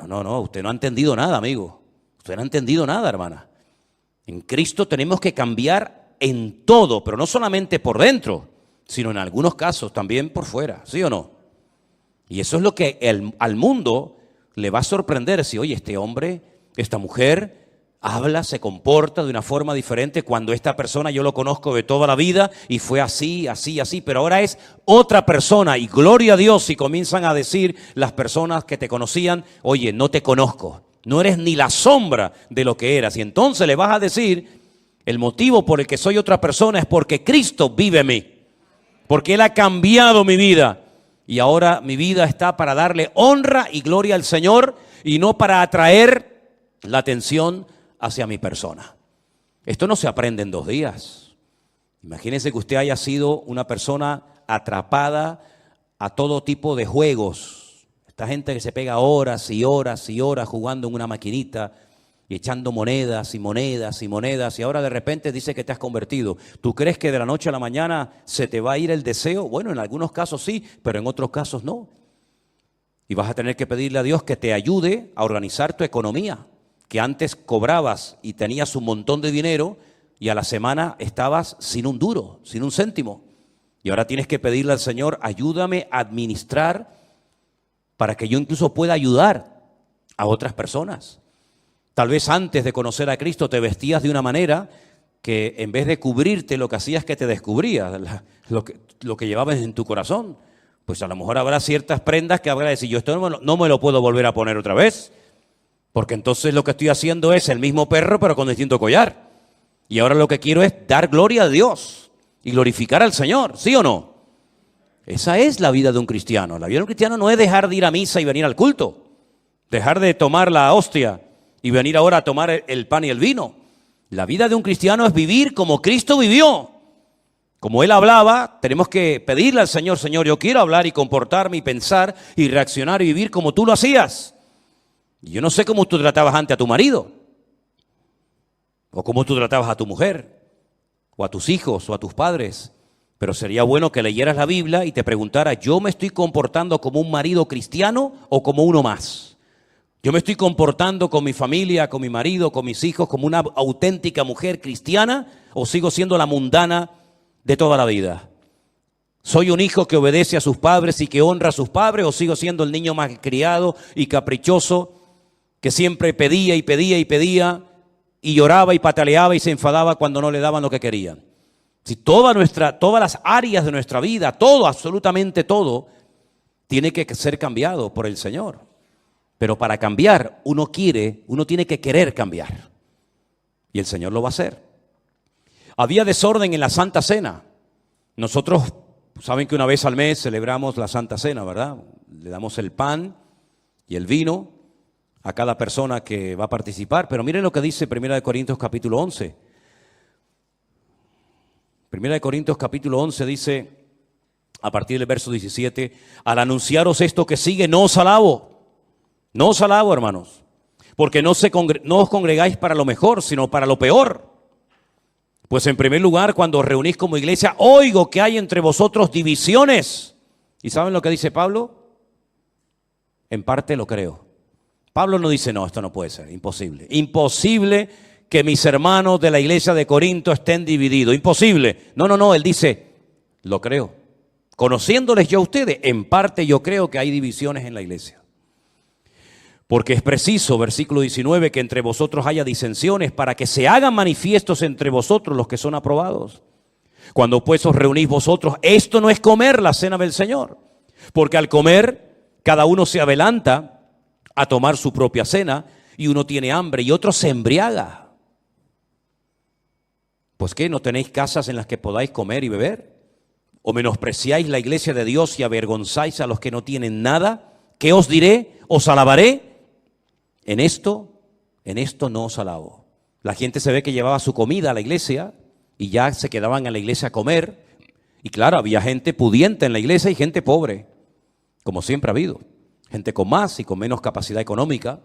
No, usted no ha entendido nada, amigo. Usted no ha entendido nada, hermana. En Cristo tenemos que cambiar en todo, pero no solamente por dentro, sino en algunos casos también por fuera, ¿sí o no? Y eso es lo que al mundo le va a sorprender si, oye, este hombre, esta mujer habla, se comporta de una forma diferente cuando esta persona yo lo conozco de toda la vida y fue así, pero ahora es otra persona y gloria a Dios si comienzan a decir las personas que te conocían, oye, no te conozco, no eres ni la sombra de lo que eras. Y entonces le vas a decir, el motivo por el que soy otra persona es porque Cristo vive en mí, porque Él ha cambiado mi vida y ahora mi vida está para darle honra y gloria al Señor y no para atraer la atención hacia mi persona. Esto no se aprende en 2 días. Imagínense que usted haya sido una persona atrapada a todo tipo de juegos. Esta gente que se pega horas y horas y horas jugando en una maquinita y echando monedas y monedas y monedas, y ahora de repente dice que te has convertido. ¿Tú crees que de la noche a la mañana se te va a ir el deseo? Bueno, en algunos casos sí, pero en otros casos no. Y vas a tener que pedirle a Dios que te ayude a organizar tu economía, que antes cobrabas y tenías un montón de dinero y a la semana estabas sin un duro, sin un céntimo. Y ahora tienes que pedirle al Señor, ayúdame a administrar para que yo incluso pueda ayudar a otras personas. Tal vez antes de conocer a Cristo te vestías de una manera que en vez de cubrirte lo que hacías es que te descubrías lo que llevabas en tu corazón. Pues a lo mejor habrá ciertas prendas que habrá de decir, yo esto no me lo puedo volver a poner otra vez, porque entonces lo que estoy haciendo es el mismo perro pero con distinto collar. Y ahora lo que quiero es dar gloria a Dios y glorificar al Señor, ¿sí o no? Esa es la vida de un cristiano. La vida de un cristiano no es dejar de ir a misa y venir al culto, dejar de tomar la hostia y venir ahora a tomar el pan y el vino. La vida de un cristiano es vivir como Cristo vivió. Como Él hablaba, tenemos que pedirle al Señor, Señor, yo quiero hablar y comportarme y pensar y reaccionar y vivir como tú lo hacías. Y yo no sé cómo tú tratabas antes a tu marido, o cómo tú tratabas a tu mujer, o a tus hijos, o a tus padres. Pero sería bueno que leyeras la Biblia y te preguntaras, ¿yo me estoy comportando como un marido cristiano o como uno más? ¿Yo me estoy comportando con mi familia, con mi marido, con mis hijos, como una auténtica mujer cristiana o sigo siendo la mundana de toda la vida? ¿Soy un hijo que obedece a sus padres y que honra a sus padres o sigo siendo el niño malcriado y caprichoso que siempre pedía y pedía y pedía y lloraba y pataleaba y se enfadaba cuando no le daban lo que querían? Si todas las áreas de nuestra vida, todo, absolutamente todo, tiene que ser cambiado por el Señor. Pero para cambiar, uno tiene que querer cambiar. Y el Señor lo va a hacer. Había desorden en la Santa Cena. Nosotros, saben que una vez al mes celebramos la Santa Cena, ¿verdad? Le damos el pan y el vino a cada persona que va a participar. Pero miren lo que dice 1 Corintios capítulo 11. 1 Corintios capítulo 11 dice, a partir del verso 17, al anunciaros esto que sigue, no os alabo, hermanos, porque no os congregáis para lo mejor, sino para lo peor. Pues en primer lugar, cuando os reunís como iglesia, oigo que hay entre vosotros divisiones. ¿Y saben lo que dice Pablo? En parte lo creo. Pablo no dice, no, esto no puede ser, imposible. Imposible que mis hermanos de la iglesia de Corinto estén divididos. Imposible. No, él dice, lo creo. Conociéndoles yo a ustedes, en parte yo creo que hay divisiones en la iglesia. Porque es preciso, versículo 19, que entre vosotros haya disensiones para que se hagan manifiestos entre vosotros los que son aprobados. Cuando pues os reunís vosotros, esto no es comer la cena del Señor, porque al comer cada uno se adelanta a tomar su propia cena y uno tiene hambre y otro se embriaga. Pues ¿qué? ¿No tenéis casas en las que podáis comer y beber? ¿O menospreciáis la iglesia de Dios y avergonzáis a los que no tienen nada? ¿Qué os diré? ¿Os alabaré? En esto no os alabo. La gente se ve que llevaba su comida a la iglesia y ya se quedaban en la iglesia a comer. Y claro, había gente pudiente en la iglesia y gente pobre, como siempre ha habido. Gente con más y con menos capacidad económica.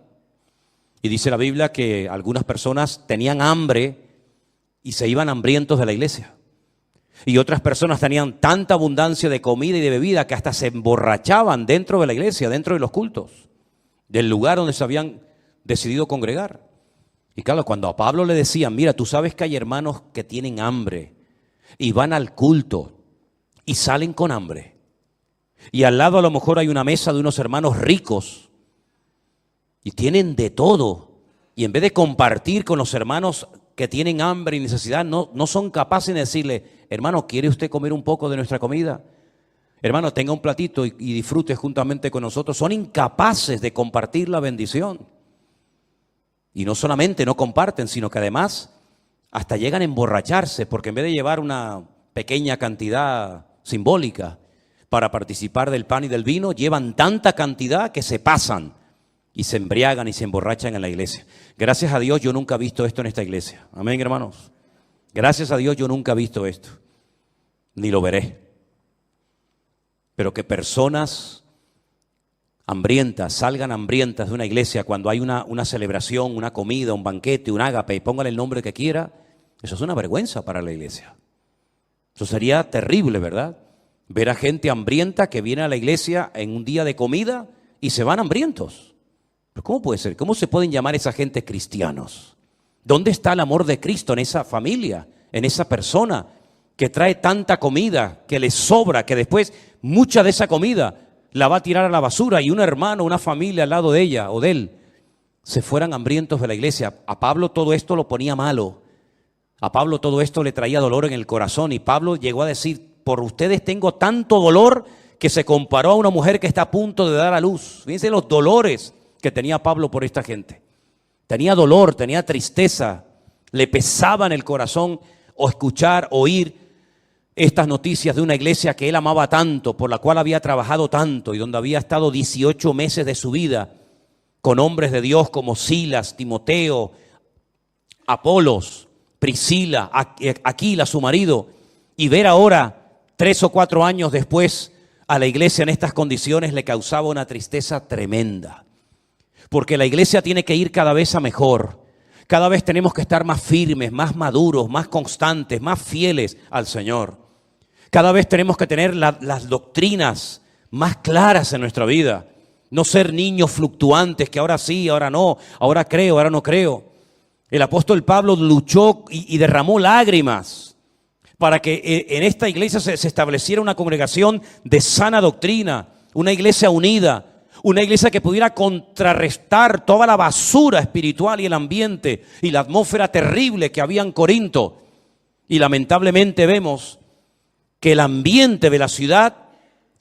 Y dice la Biblia que algunas personas tenían hambre y se iban hambrientos de la iglesia. Y otras personas tenían tanta abundancia de comida y de bebida que hasta se emborrachaban dentro de la iglesia, dentro de los cultos, del lugar donde se habían decidido congregar. Y claro, cuando a Pablo le decían, mira, tú sabes que hay hermanos que tienen hambre y van al culto y salen con hambre. Y al lado a lo mejor hay una mesa de unos hermanos ricos y tienen de todo. Y en vez de compartir con los hermanos que tienen hambre y necesidad, no son capaces de decirle, hermano, ¿quiere usted comer un poco de nuestra comida? Hermano, tenga un platito y disfrute juntamente con nosotros. Son incapaces de compartir la bendición. Y no solamente no comparten, sino que además hasta llegan a emborracharse, porque en vez de llevar una pequeña cantidad simbólica para participar del pan y del vino, llevan tanta cantidad que se pasan y se embriagan y se emborrachan en la iglesia. Gracias a Dios yo nunca he visto esto en esta iglesia. Amén, hermanos. Gracias a Dios yo nunca he visto esto, ni lo veré. Pero que personas hambrientas, salgan hambrientas de una iglesia cuando hay una celebración, una comida, un banquete, un ágape, y póngale el nombre que quiera, eso es una vergüenza para la iglesia. Eso sería terrible, ¿verdad? Ver a gente hambrienta que viene a la iglesia en un día de comida y se van hambrientos. ¿Pero cómo puede ser? ¿Cómo se pueden llamar esa gente cristianos? ¿Dónde está el amor de Cristo en esa familia, en esa persona que trae tanta comida, que le sobra, que después mucha de esa comida la va a tirar a la basura y un hermano, una familia al lado de ella o de él se fueran hambrientos de la iglesia? A Pablo todo esto lo ponía malo. A Pablo todo esto le traía dolor en el corazón y Pablo llegó a decir, por ustedes tengo tanto dolor, que se comparó a una mujer que está a punto de dar a luz. Fíjense los dolores que tenía Pablo por esta gente. Tenía dolor, tenía tristeza, le pesaba en el corazón o escuchar, oír estas noticias de una iglesia que él amaba tanto, por la cual había trabajado tanto y donde había estado 18 meses de su vida con hombres de Dios como Silas, Timoteo, Apolos, Priscila, Aquila, su marido, y ver ahora, 3 o 4 años después, a la iglesia en estas condiciones le causaba una tristeza tremenda. Porque la iglesia tiene que ir cada vez a mejor. Cada vez tenemos que estar más firmes, más maduros, más constantes, más fieles al Señor. Cada vez tenemos que tener las doctrinas más claras en nuestra vida. No ser niños fluctuantes que ahora sí, ahora no, ahora creo, ahora no creo. El apóstol Pablo luchó y derramó lágrimas para que en esta iglesia se estableciera una congregación de sana doctrina, una iglesia unida, una iglesia que pudiera contrarrestar toda la basura espiritual y el ambiente y la atmósfera terrible que había en Corinto. Y lamentablemente vemos que el ambiente de la ciudad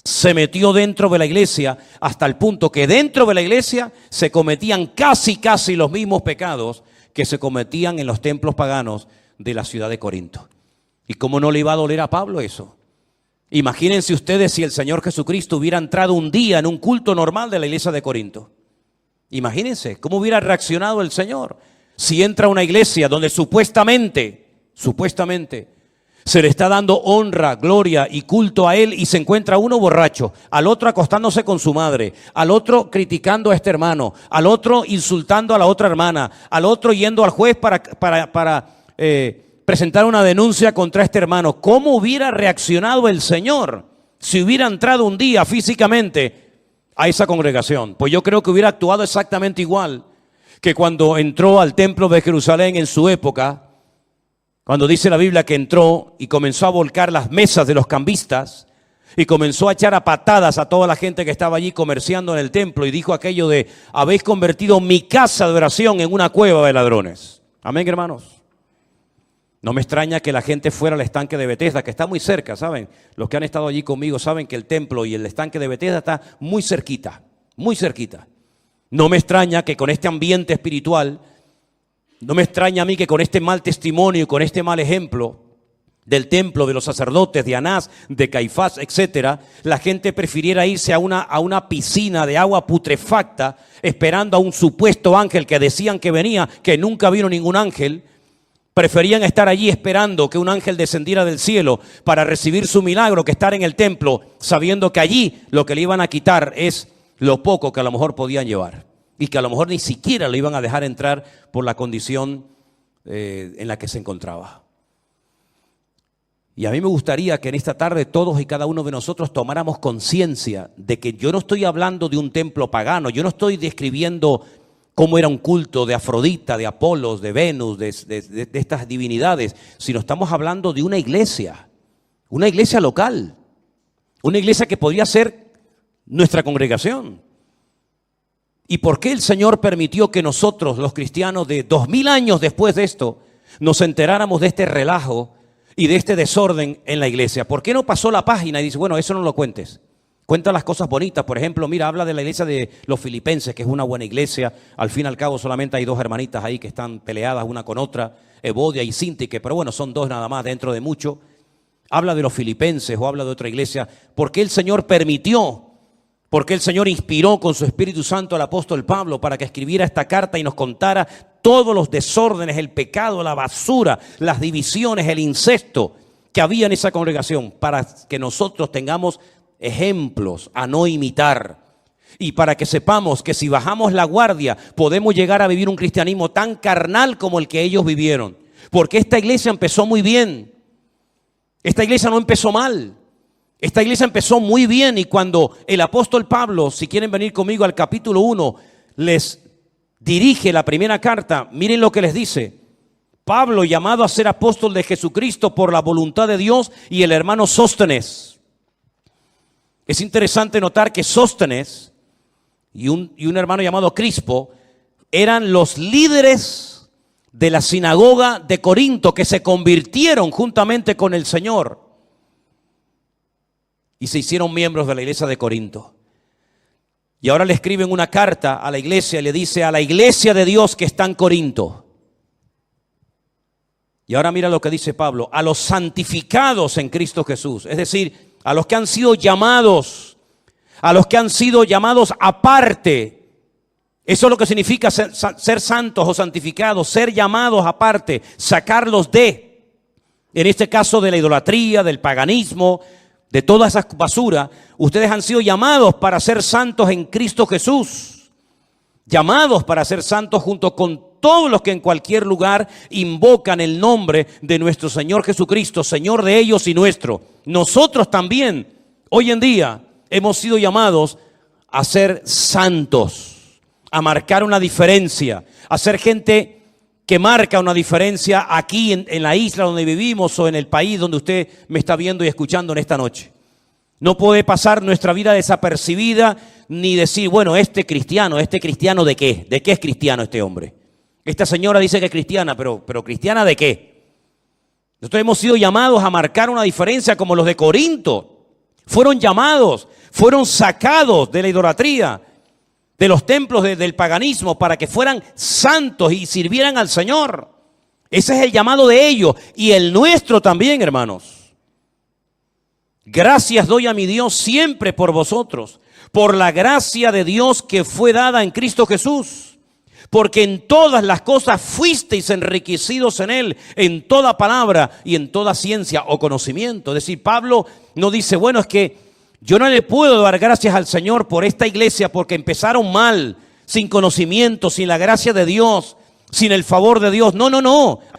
se metió dentro de la iglesia hasta el punto que dentro de la iglesia se cometían casi los mismos pecados que se cometían en los templos paganos de la ciudad de Corinto. ¿Y cómo no le iba a doler a Pablo eso? Imagínense ustedes si el Señor Jesucristo hubiera entrado un día en un culto normal de la iglesia de Corinto. Imagínense cómo hubiera reaccionado el Señor si entra a una iglesia donde supuestamente se le está dando honra, gloria y culto a Él y se encuentra uno borracho, al otro acostándose con su madre, al otro criticando a este hermano, al otro insultando a la otra hermana, al otro yendo al juez para presentar una denuncia contra este hermano. ¿Cómo hubiera reaccionado el Señor si hubiera entrado un día físicamente a esa congregación? Pues yo creo que hubiera actuado exactamente igual que cuando entró al templo de Jerusalén en su época, cuando dice la Biblia que entró y comenzó a volcar las mesas de los cambistas, Y comenzó a echar a patadas a toda la gente que estaba allí comerciando en el templo y dijo aquello de: habéis convertido mi casa de oración en una cueva de ladrones. Amén, hermanos. No me extraña que la gente fuera al estanque de Betesda, que está muy cerca, ¿saben? Los que han estado allí conmigo saben que el templo y el estanque de Betesda está muy cerquita, muy cerquita. No me extraña que con este ambiente espiritual, no me extraña a mí que con este mal testimonio y con este mal ejemplo del templo, de los sacerdotes, de Anás, de Caifás, etcétera, la gente prefiriera irse a una piscina de agua putrefacta esperando a un supuesto ángel que decían que venía, que nunca vino ningún ángel. Preferían estar allí esperando que un ángel descendiera del cielo para recibir su milagro que estar en el templo, sabiendo que allí lo que le iban a quitar es lo poco que a lo mejor podían llevar y que a lo mejor ni siquiera lo iban a dejar entrar por la condición en la que se encontraba. Y a mí me gustaría que en esta tarde todos y cada uno de nosotros tomáramos conciencia de que yo no estoy hablando de un templo pagano, yo no estoy describiendo cómo era un culto de Afrodita, de Apolos, de Venus, de estas divinidades, sino estamos hablando de una iglesia local, una iglesia que podría ser nuestra congregación. ¿Y por qué el Señor permitió que nosotros, los cristianos, de 2000 años después de esto, nos enteráramos de este relajo y de este desorden en la iglesia? ¿Por qué no pasó la página y dice: bueno, eso no lo cuentes? Cuenta las cosas bonitas. Por ejemplo, mira, habla de la iglesia de los filipenses, que es una buena iglesia. Al fin y al cabo solamente hay dos hermanitas ahí que están peleadas una con otra, Evodia y Síntique, pero bueno, son dos nada más dentro de mucho. Habla de los filipenses o habla de otra iglesia. ¿Por qué el Señor permitió? ¿Por qué el Señor inspiró con su Espíritu Santo al apóstol Pablo para que escribiera esta carta y nos contara todos los desórdenes, el pecado, la basura, las divisiones, el incesto que había en esa congregación, para que nosotros tengamos ejemplos a no imitar y para que sepamos que si bajamos la guardia podemos llegar a vivir un cristianismo tan carnal como el que ellos vivieron? Porque esta iglesia empezó muy bien, esta iglesia no empezó mal, esta iglesia empezó muy bien. Y cuando el apóstol Pablo, si quieren venir conmigo al capítulo 1, les dirige la primera carta, miren lo que les dice: Pablo, llamado a ser apóstol de Jesucristo por la voluntad de Dios, y el hermano Sóstenes. Es interesante notar que Sóstenes y un hermano llamado Crispo eran los líderes de la sinagoga de Corinto, que se convirtieron juntamente con el Señor y se hicieron miembros de la iglesia de Corinto. Y ahora le escriben una carta a la iglesia y le dice: a la iglesia de Dios que está en Corinto. Y ahora mira lo que dice Pablo: a los santificados en Cristo Jesús, es decir, a los que han sido llamados, a los que han sido llamados aparte. Eso es lo que significa ser santos o santificados, ser llamados aparte, sacarlos en este caso de la idolatría, del paganismo, de toda esa basura. Ustedes han sido llamados para ser santos en Cristo Jesús, llamados para ser santos junto con todos los que en cualquier lugar invocan el nombre de nuestro Señor Jesucristo, Señor de ellos y nuestro. Nosotros también, hoy en día, hemos sido llamados a ser santos, a marcar una diferencia, a ser gente que marca una diferencia aquí en la isla donde vivimos o en el país donde usted me está viendo y escuchando en esta noche. No puede pasar nuestra vida desapercibida ni decir: bueno, ¿este cristiano de qué? ¿De qué es cristiano este hombre? Esta señora dice que es cristiana, pero ¿cristiana de qué? Nosotros hemos sido llamados a marcar una diferencia como los de Corinto. Fueron llamados, fueron sacados de la idolatría, de los templos del paganismo, para que fueran santos y sirvieran al Señor. Ese es el llamado de ellos y el nuestro también, hermanos. Gracias doy a mi Dios siempre por vosotros, por la gracia de Dios que fue dada en Cristo Jesús. Porque en todas las cosas fuisteis enriquecidos en Él, en toda palabra y en toda ciencia o conocimiento. Es decir, Pablo no dice: bueno, es que yo no le puedo dar gracias al Señor por esta iglesia porque empezaron mal, sin conocimiento, sin la gracia de Dios, sin el favor de Dios. No,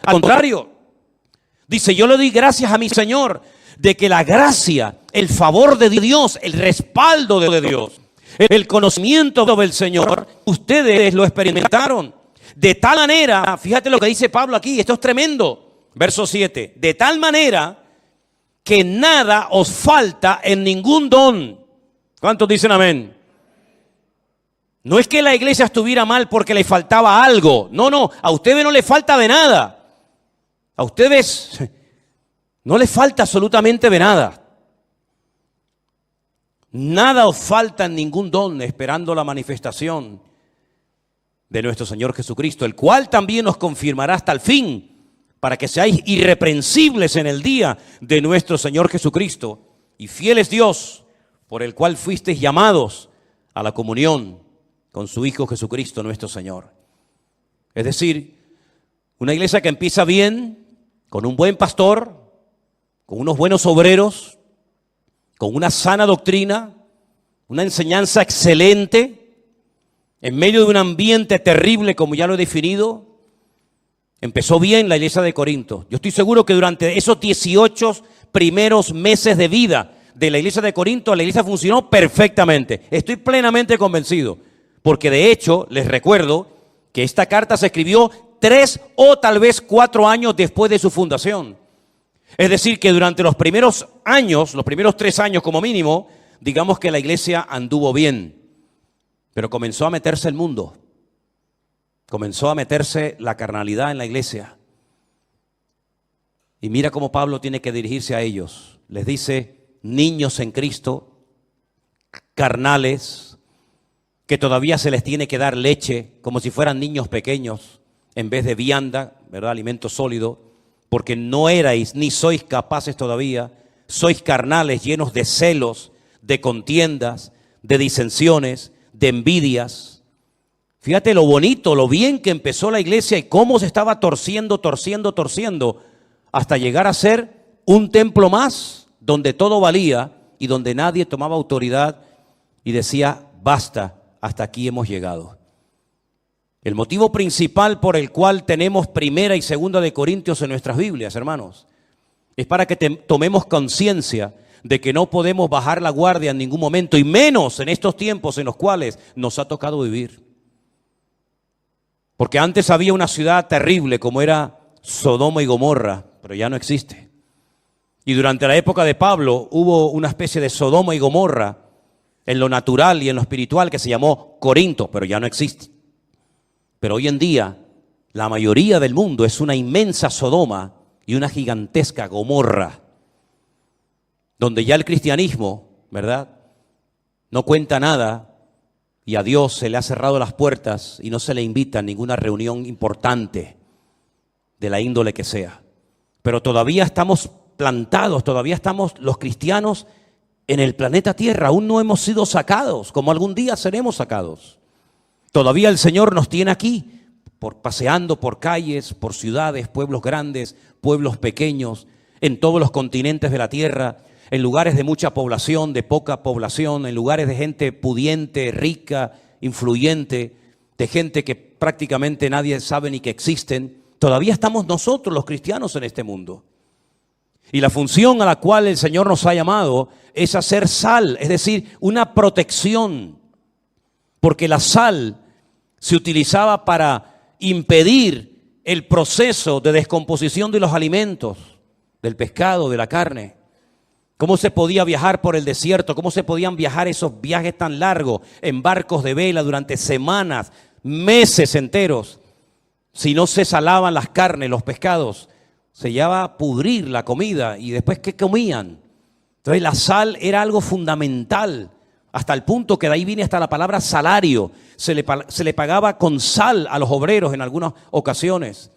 al contrario. Dice: yo le doy gracias a mi Señor de que la gracia, el favor de Dios, el respaldo de Dios, el conocimiento del Señor, ustedes lo experimentaron. De tal manera, fíjate lo que dice Pablo aquí, esto es tremendo. Verso 7, de tal manera que nada os falta en ningún don. ¿Cuántos dicen amén? No es que la iglesia estuviera mal porque le faltaba algo. No, a ustedes no les falta de nada. A ustedes no les falta absolutamente de nada. Nada os falta en ningún don, esperando la manifestación de nuestro Señor Jesucristo, el cual también nos confirmará hasta el fin, para que seáis irreprensibles en el día de nuestro Señor Jesucristo, y fiel es Dios, por el cual fuisteis llamados a la comunión con su Hijo Jesucristo nuestro Señor. Es decir, una iglesia que empieza bien, con un buen pastor, con unos buenos obreros, con una sana doctrina, una enseñanza excelente, en medio de un ambiente terrible como ya lo he definido. Empezó bien la iglesia de Corinto. Yo estoy seguro que durante esos 18 primeros meses de vida de la iglesia de Corinto, la iglesia funcionó perfectamente. Estoy plenamente convencido, porque de hecho les recuerdo que esta carta se escribió 3 o tal vez 4 años después de su fundación. Es decir, que durante los primeros años, los primeros 3 años como mínimo, digamos que la iglesia anduvo bien, pero comenzó a meterse el mundo, comenzó a meterse la carnalidad en la iglesia. Y mira cómo Pablo tiene que dirigirse a ellos. Les dice: niños en Cristo, carnales, que todavía se les tiene que dar leche como si fueran niños pequeños, en vez de vianda, ¿verdad? Alimento sólido, porque no erais ni sois capaces todavía, sois carnales, llenos de celos, de contiendas, de disensiones, de envidias. Fíjate lo bonito, lo bien que empezó la iglesia y cómo se estaba torciendo, hasta llegar a ser un templo más, donde todo valía y donde nadie tomaba autoridad y decía: basta, hasta aquí hemos llegado. El motivo principal por el cual tenemos Primera y Segunda de Corintios en nuestras Biblias, hermanos, es para que tomemos conciencia de que no podemos bajar la guardia en ningún momento, y menos en estos tiempos en los cuales nos ha tocado vivir. Porque antes había una ciudad terrible como era Sodoma y Gomorra, pero ya no existe. Y durante la época de Pablo hubo una especie de Sodoma y Gomorra en lo natural y en lo espiritual que se llamó Corinto, pero ya no existe. Pero hoy en día la mayoría del mundo es una inmensa Sodoma y una gigantesca Gomorra, donde ya el cristianismo, ¿verdad?, no cuenta nada, y a Dios se le ha cerrado las puertas y no se le invita a ninguna reunión importante de la índole que sea. Pero todavía estamos plantados, todavía estamos los cristianos en el planeta Tierra, aún no hemos sido sacados, como algún día seremos sacados. Todavía el Señor nos tiene aquí, paseando por calles, por ciudades, pueblos grandes, pueblos pequeños, en todos los continentes de la tierra, en lugares de mucha población, de poca población, en lugares de gente pudiente, rica, influyente, de gente que prácticamente nadie sabe ni que existen. Todavía estamos nosotros los cristianos en este mundo. Y la función a la cual el Señor nos ha llamado es hacer sal, es decir, una protección. Porque la sal se utilizaba para impedir el proceso de descomposición de los alimentos, del pescado, de la carne. ¿Cómo se podía viajar por el desierto? ¿Cómo se podían viajar esos viajes tan largos en barcos de vela durante semanas, meses enteros? Si no se salaban las carnes, los pescados, se llevaba a pudrir la comida. ¿Y después qué comían? Entonces la sal era algo fundamental, hasta el punto que de ahí viene hasta la palabra salario. Se le pagaba con sal a los obreros en algunas ocasiones,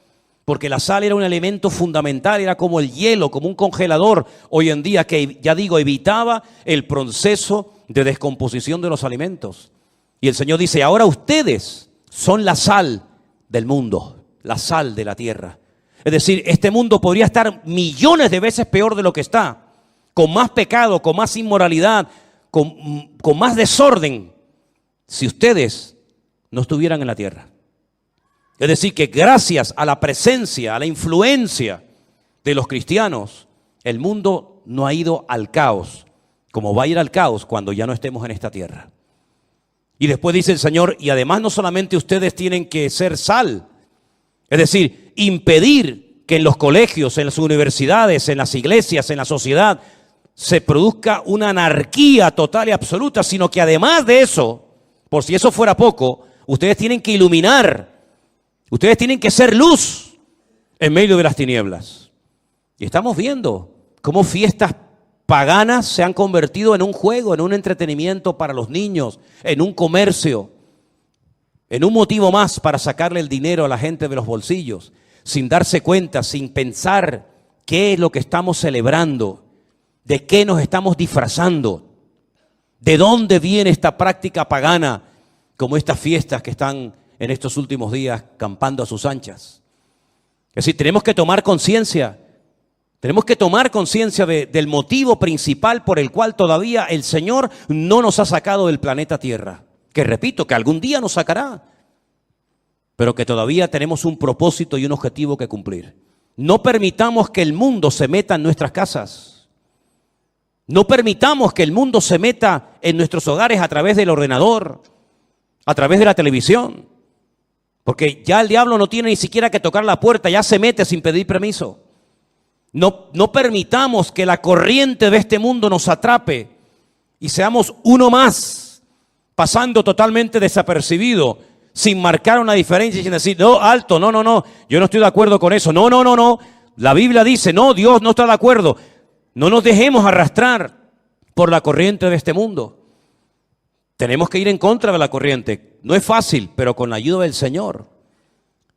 porque la sal era un elemento fundamental, era como el hielo, como un congelador hoy en día que, ya digo, evitaba el proceso de descomposición de los alimentos. Y el Señor dice: ahora ustedes son la sal del mundo, la sal de la tierra. Es decir, este mundo podría estar millones de veces peor de lo que está, con más pecado, con más inmoralidad, con más desorden, si ustedes no estuvieran en la tierra. Es decir, que gracias a la presencia, a la influencia de los cristianos, el mundo no ha ido al caos, como va a ir al caos cuando ya no estemos en esta tierra. Y después dice el Señor: y además no solamente ustedes tienen que ser sal, es decir, impedir que en los colegios, en las universidades, en las iglesias, en la sociedad, se produzca una anarquía total y absoluta, sino que además de eso, por si eso fuera poco, ustedes tienen que iluminar, ustedes tienen que ser luz en medio de las tinieblas. Y estamos viendo cómo fiestas paganas se han convertido en un juego, en un entretenimiento para los niños, en un comercio, en un motivo más para sacarle el dinero a la gente de los bolsillos, sin darse cuenta, sin pensar qué es lo que estamos celebrando, de qué nos estamos disfrazando, de dónde viene esta práctica pagana, como estas fiestas que están en estos últimos días campando a sus anchas. Es decir, tenemos que tomar conciencia del motivo principal por el cual todavía el Señor no nos ha sacado del planeta Tierra. Que repito, que algún día nos sacará, pero que todavía tenemos un propósito y un objetivo que cumplir. No permitamos que el mundo se meta en nuestras casas. No permitamos que el mundo se meta en nuestros hogares a través del ordenador, a través de la televisión. Porque ya el diablo no tiene ni siquiera que tocar la puerta, ya se mete sin pedir permiso. No permitamos que la corriente de este mundo nos atrape y seamos uno más, pasando totalmente desapercibido, sin marcar una diferencia y sin decir, no, alto, no, yo no estoy de acuerdo con eso. No. La Biblia dice, no, Dios no está de acuerdo. No nos dejemos arrastrar por la corriente de este mundo. Tenemos que ir en contra de la corriente. No es fácil, pero con la ayuda del Señor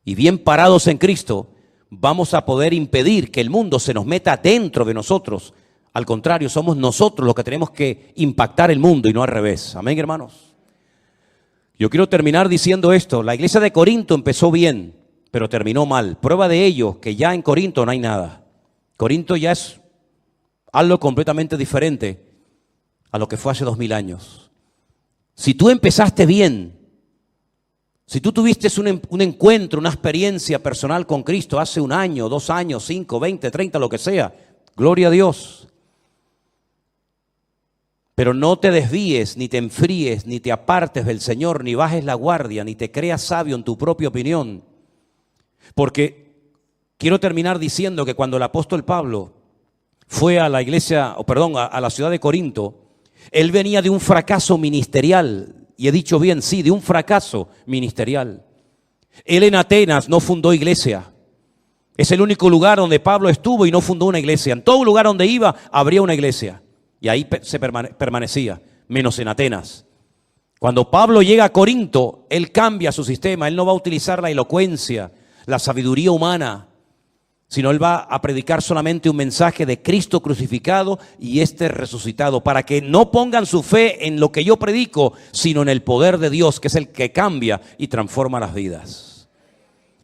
y bien parados en Cristo, vamos a poder impedir que el mundo se nos meta dentro de nosotros. Al contrario, somos nosotros los que tenemos que impactar el mundo y no al revés. Amén, hermanos. Yo quiero terminar diciendo esto. La iglesia de Corinto empezó bien, pero terminó mal. Prueba de ello, que ya en Corinto no hay nada. Corinto ya es algo completamente diferente a lo que fue hace 2000 años. Si tú empezaste bien, si tú tuviste un encuentro, una experiencia personal con Cristo hace 1 año, 2 años, 5, 20, 30, lo que sea, gloria a Dios. Pero no te desvíes, ni te enfríes, ni te apartes del Señor, ni bajes la guardia, ni te creas sabio en tu propia opinión. Porque quiero terminar diciendo que cuando el apóstol Pablo fue a la iglesia, a la ciudad de Corinto, él venía de un fracaso ministerial. Y he dicho bien, sí, de un fracaso ministerial. Él en Atenas no fundó iglesia. Es el único lugar donde Pablo estuvo y no fundó una iglesia. En todo lugar donde iba, habría una iglesia. Y ahí se permanecía, menos en Atenas. Cuando Pablo llega a Corinto, él cambia su sistema. Él no va a utilizar la elocuencia, la sabiduría humana, sino él va a predicar solamente un mensaje de Cristo crucificado y resucitado, para que no pongan su fe en lo que yo predico, sino en el poder de Dios, que es el que cambia y transforma las vidas.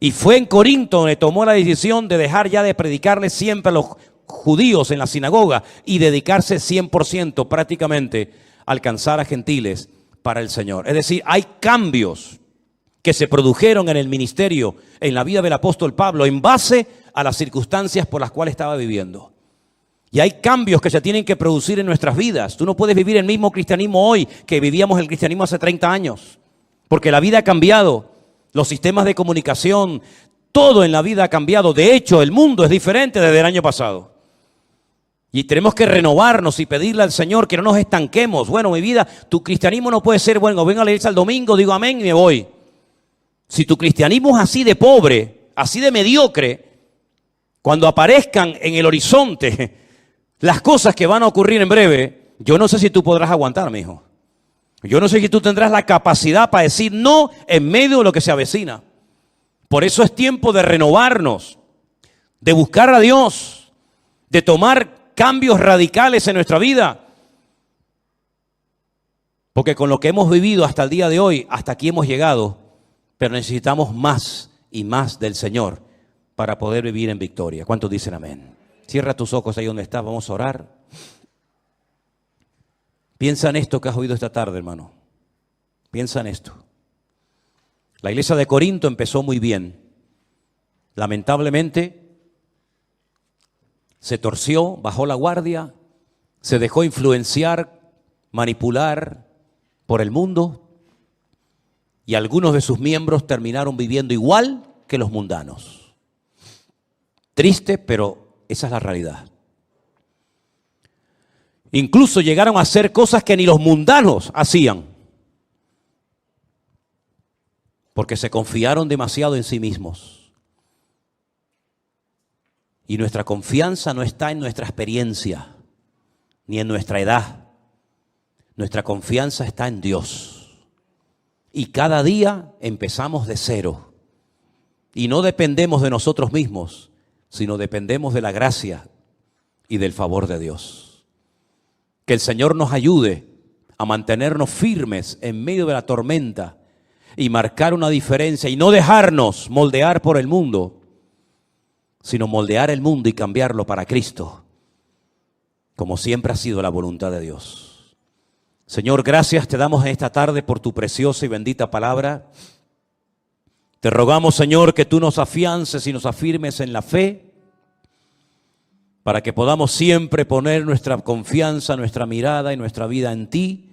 Y fue en Corinto donde tomó la decisión de dejar ya de predicarle siempre a los judíos en la sinagoga y dedicarse 100% prácticamente a alcanzar a gentiles para el Señor. Es decir, hay cambios que se produjeron en el ministerio, en la vida del apóstol Pablo, en base a las circunstancias por las cuales estaba viviendo. Y hay cambios que se tienen que producir en nuestras vidas. Tú no puedes vivir el mismo cristianismo hoy que vivíamos el cristianismo hace 30 años, porque la vida ha cambiado, los sistemas de comunicación, todo en la vida ha cambiado. De hecho, el mundo es diferente desde el año pasado. Y tenemos que renovarnos y pedirle al Señor que no nos estanquemos. Bueno, mi vida, tu cristianismo no puede ser, bueno, vengo a la iglesia el domingo, digo amén y me voy. Si tu cristianismo es así de pobre, así de mediocre, cuando aparezcan en el horizonte las cosas que van a ocurrir en breve, yo no sé si tú podrás aguantar, mi hijo. Yo no sé si tú tendrás la capacidad para decir no en medio de lo que se avecina. Por eso es tiempo de renovarnos, de buscar a Dios, de tomar cambios radicales en nuestra vida. Porque con lo que hemos vivido hasta el día de hoy, hasta aquí hemos llegado, pero necesitamos más y más del Señor para poder vivir en victoria. ¿Cuántos dicen amén? Cierra tus ojos ahí donde estás, vamos a orar. Piensa en esto que has oído esta tarde, hermano. Piensa en esto. La iglesia de Corinto empezó muy bien. Lamentablemente, se torció, bajó la guardia, se dejó influenciar, manipular por el mundo y algunos de sus miembros terminaron viviendo igual que los mundanos. Triste, pero esa es la realidad. Incluso llegaron a hacer cosas que ni los mundanos hacían, porque se confiaron demasiado en sí mismos. Y nuestra confianza no está en nuestra experiencia, ni en nuestra edad. Nuestra confianza está en Dios. Y cada día empezamos de cero. Y no dependemos de nosotros mismos, sino dependemos de la gracia y del favor de Dios. Que el Señor nos ayude a mantenernos firmes en medio de la tormenta y marcar una diferencia y no dejarnos moldear por el mundo, sino moldear el mundo y cambiarlo para Cristo, como siempre ha sido la voluntad de Dios. Señor, gracias te damos en esta tarde por tu preciosa y bendita palabra. Te rogamos, Señor, que tú nos afiances y nos afirmes en la fe, para que podamos siempre poner nuestra confianza, nuestra mirada y nuestra vida en ti,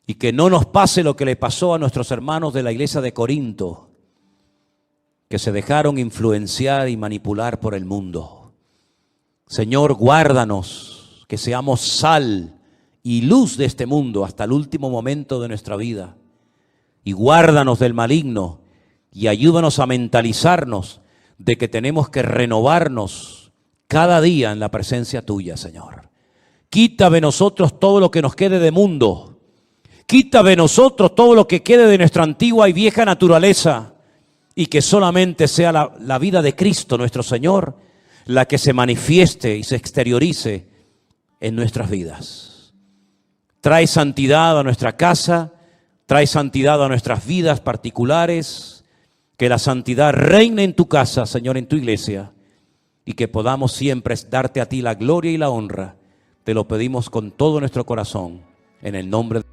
y que no nos pase lo que le pasó a nuestros hermanos de la iglesia de Corinto, que se dejaron influenciar y manipular por el mundo. Señor, guárdanos, que seamos sal y luz de este mundo hasta el último momento de nuestra vida. Y guárdanos del maligno y ayúdanos a mentalizarnos de que tenemos que renovarnos cada día en la presencia tuya, Señor. Quita de nosotros todo lo que nos quede de mundo. Quita de nosotros todo lo que quede de nuestra antigua y vieja naturaleza, y que solamente sea la vida de Cristo, nuestro Señor, la que se manifieste y se exteriorice en nuestras vidas. Trae santidad a nuestra casa, trae santidad a nuestras vidas particulares, que la santidad reine en tu casa, Señor, en tu iglesia, y que podamos siempre darte a ti la gloria y la honra. Te lo pedimos con todo nuestro corazón, en el nombre de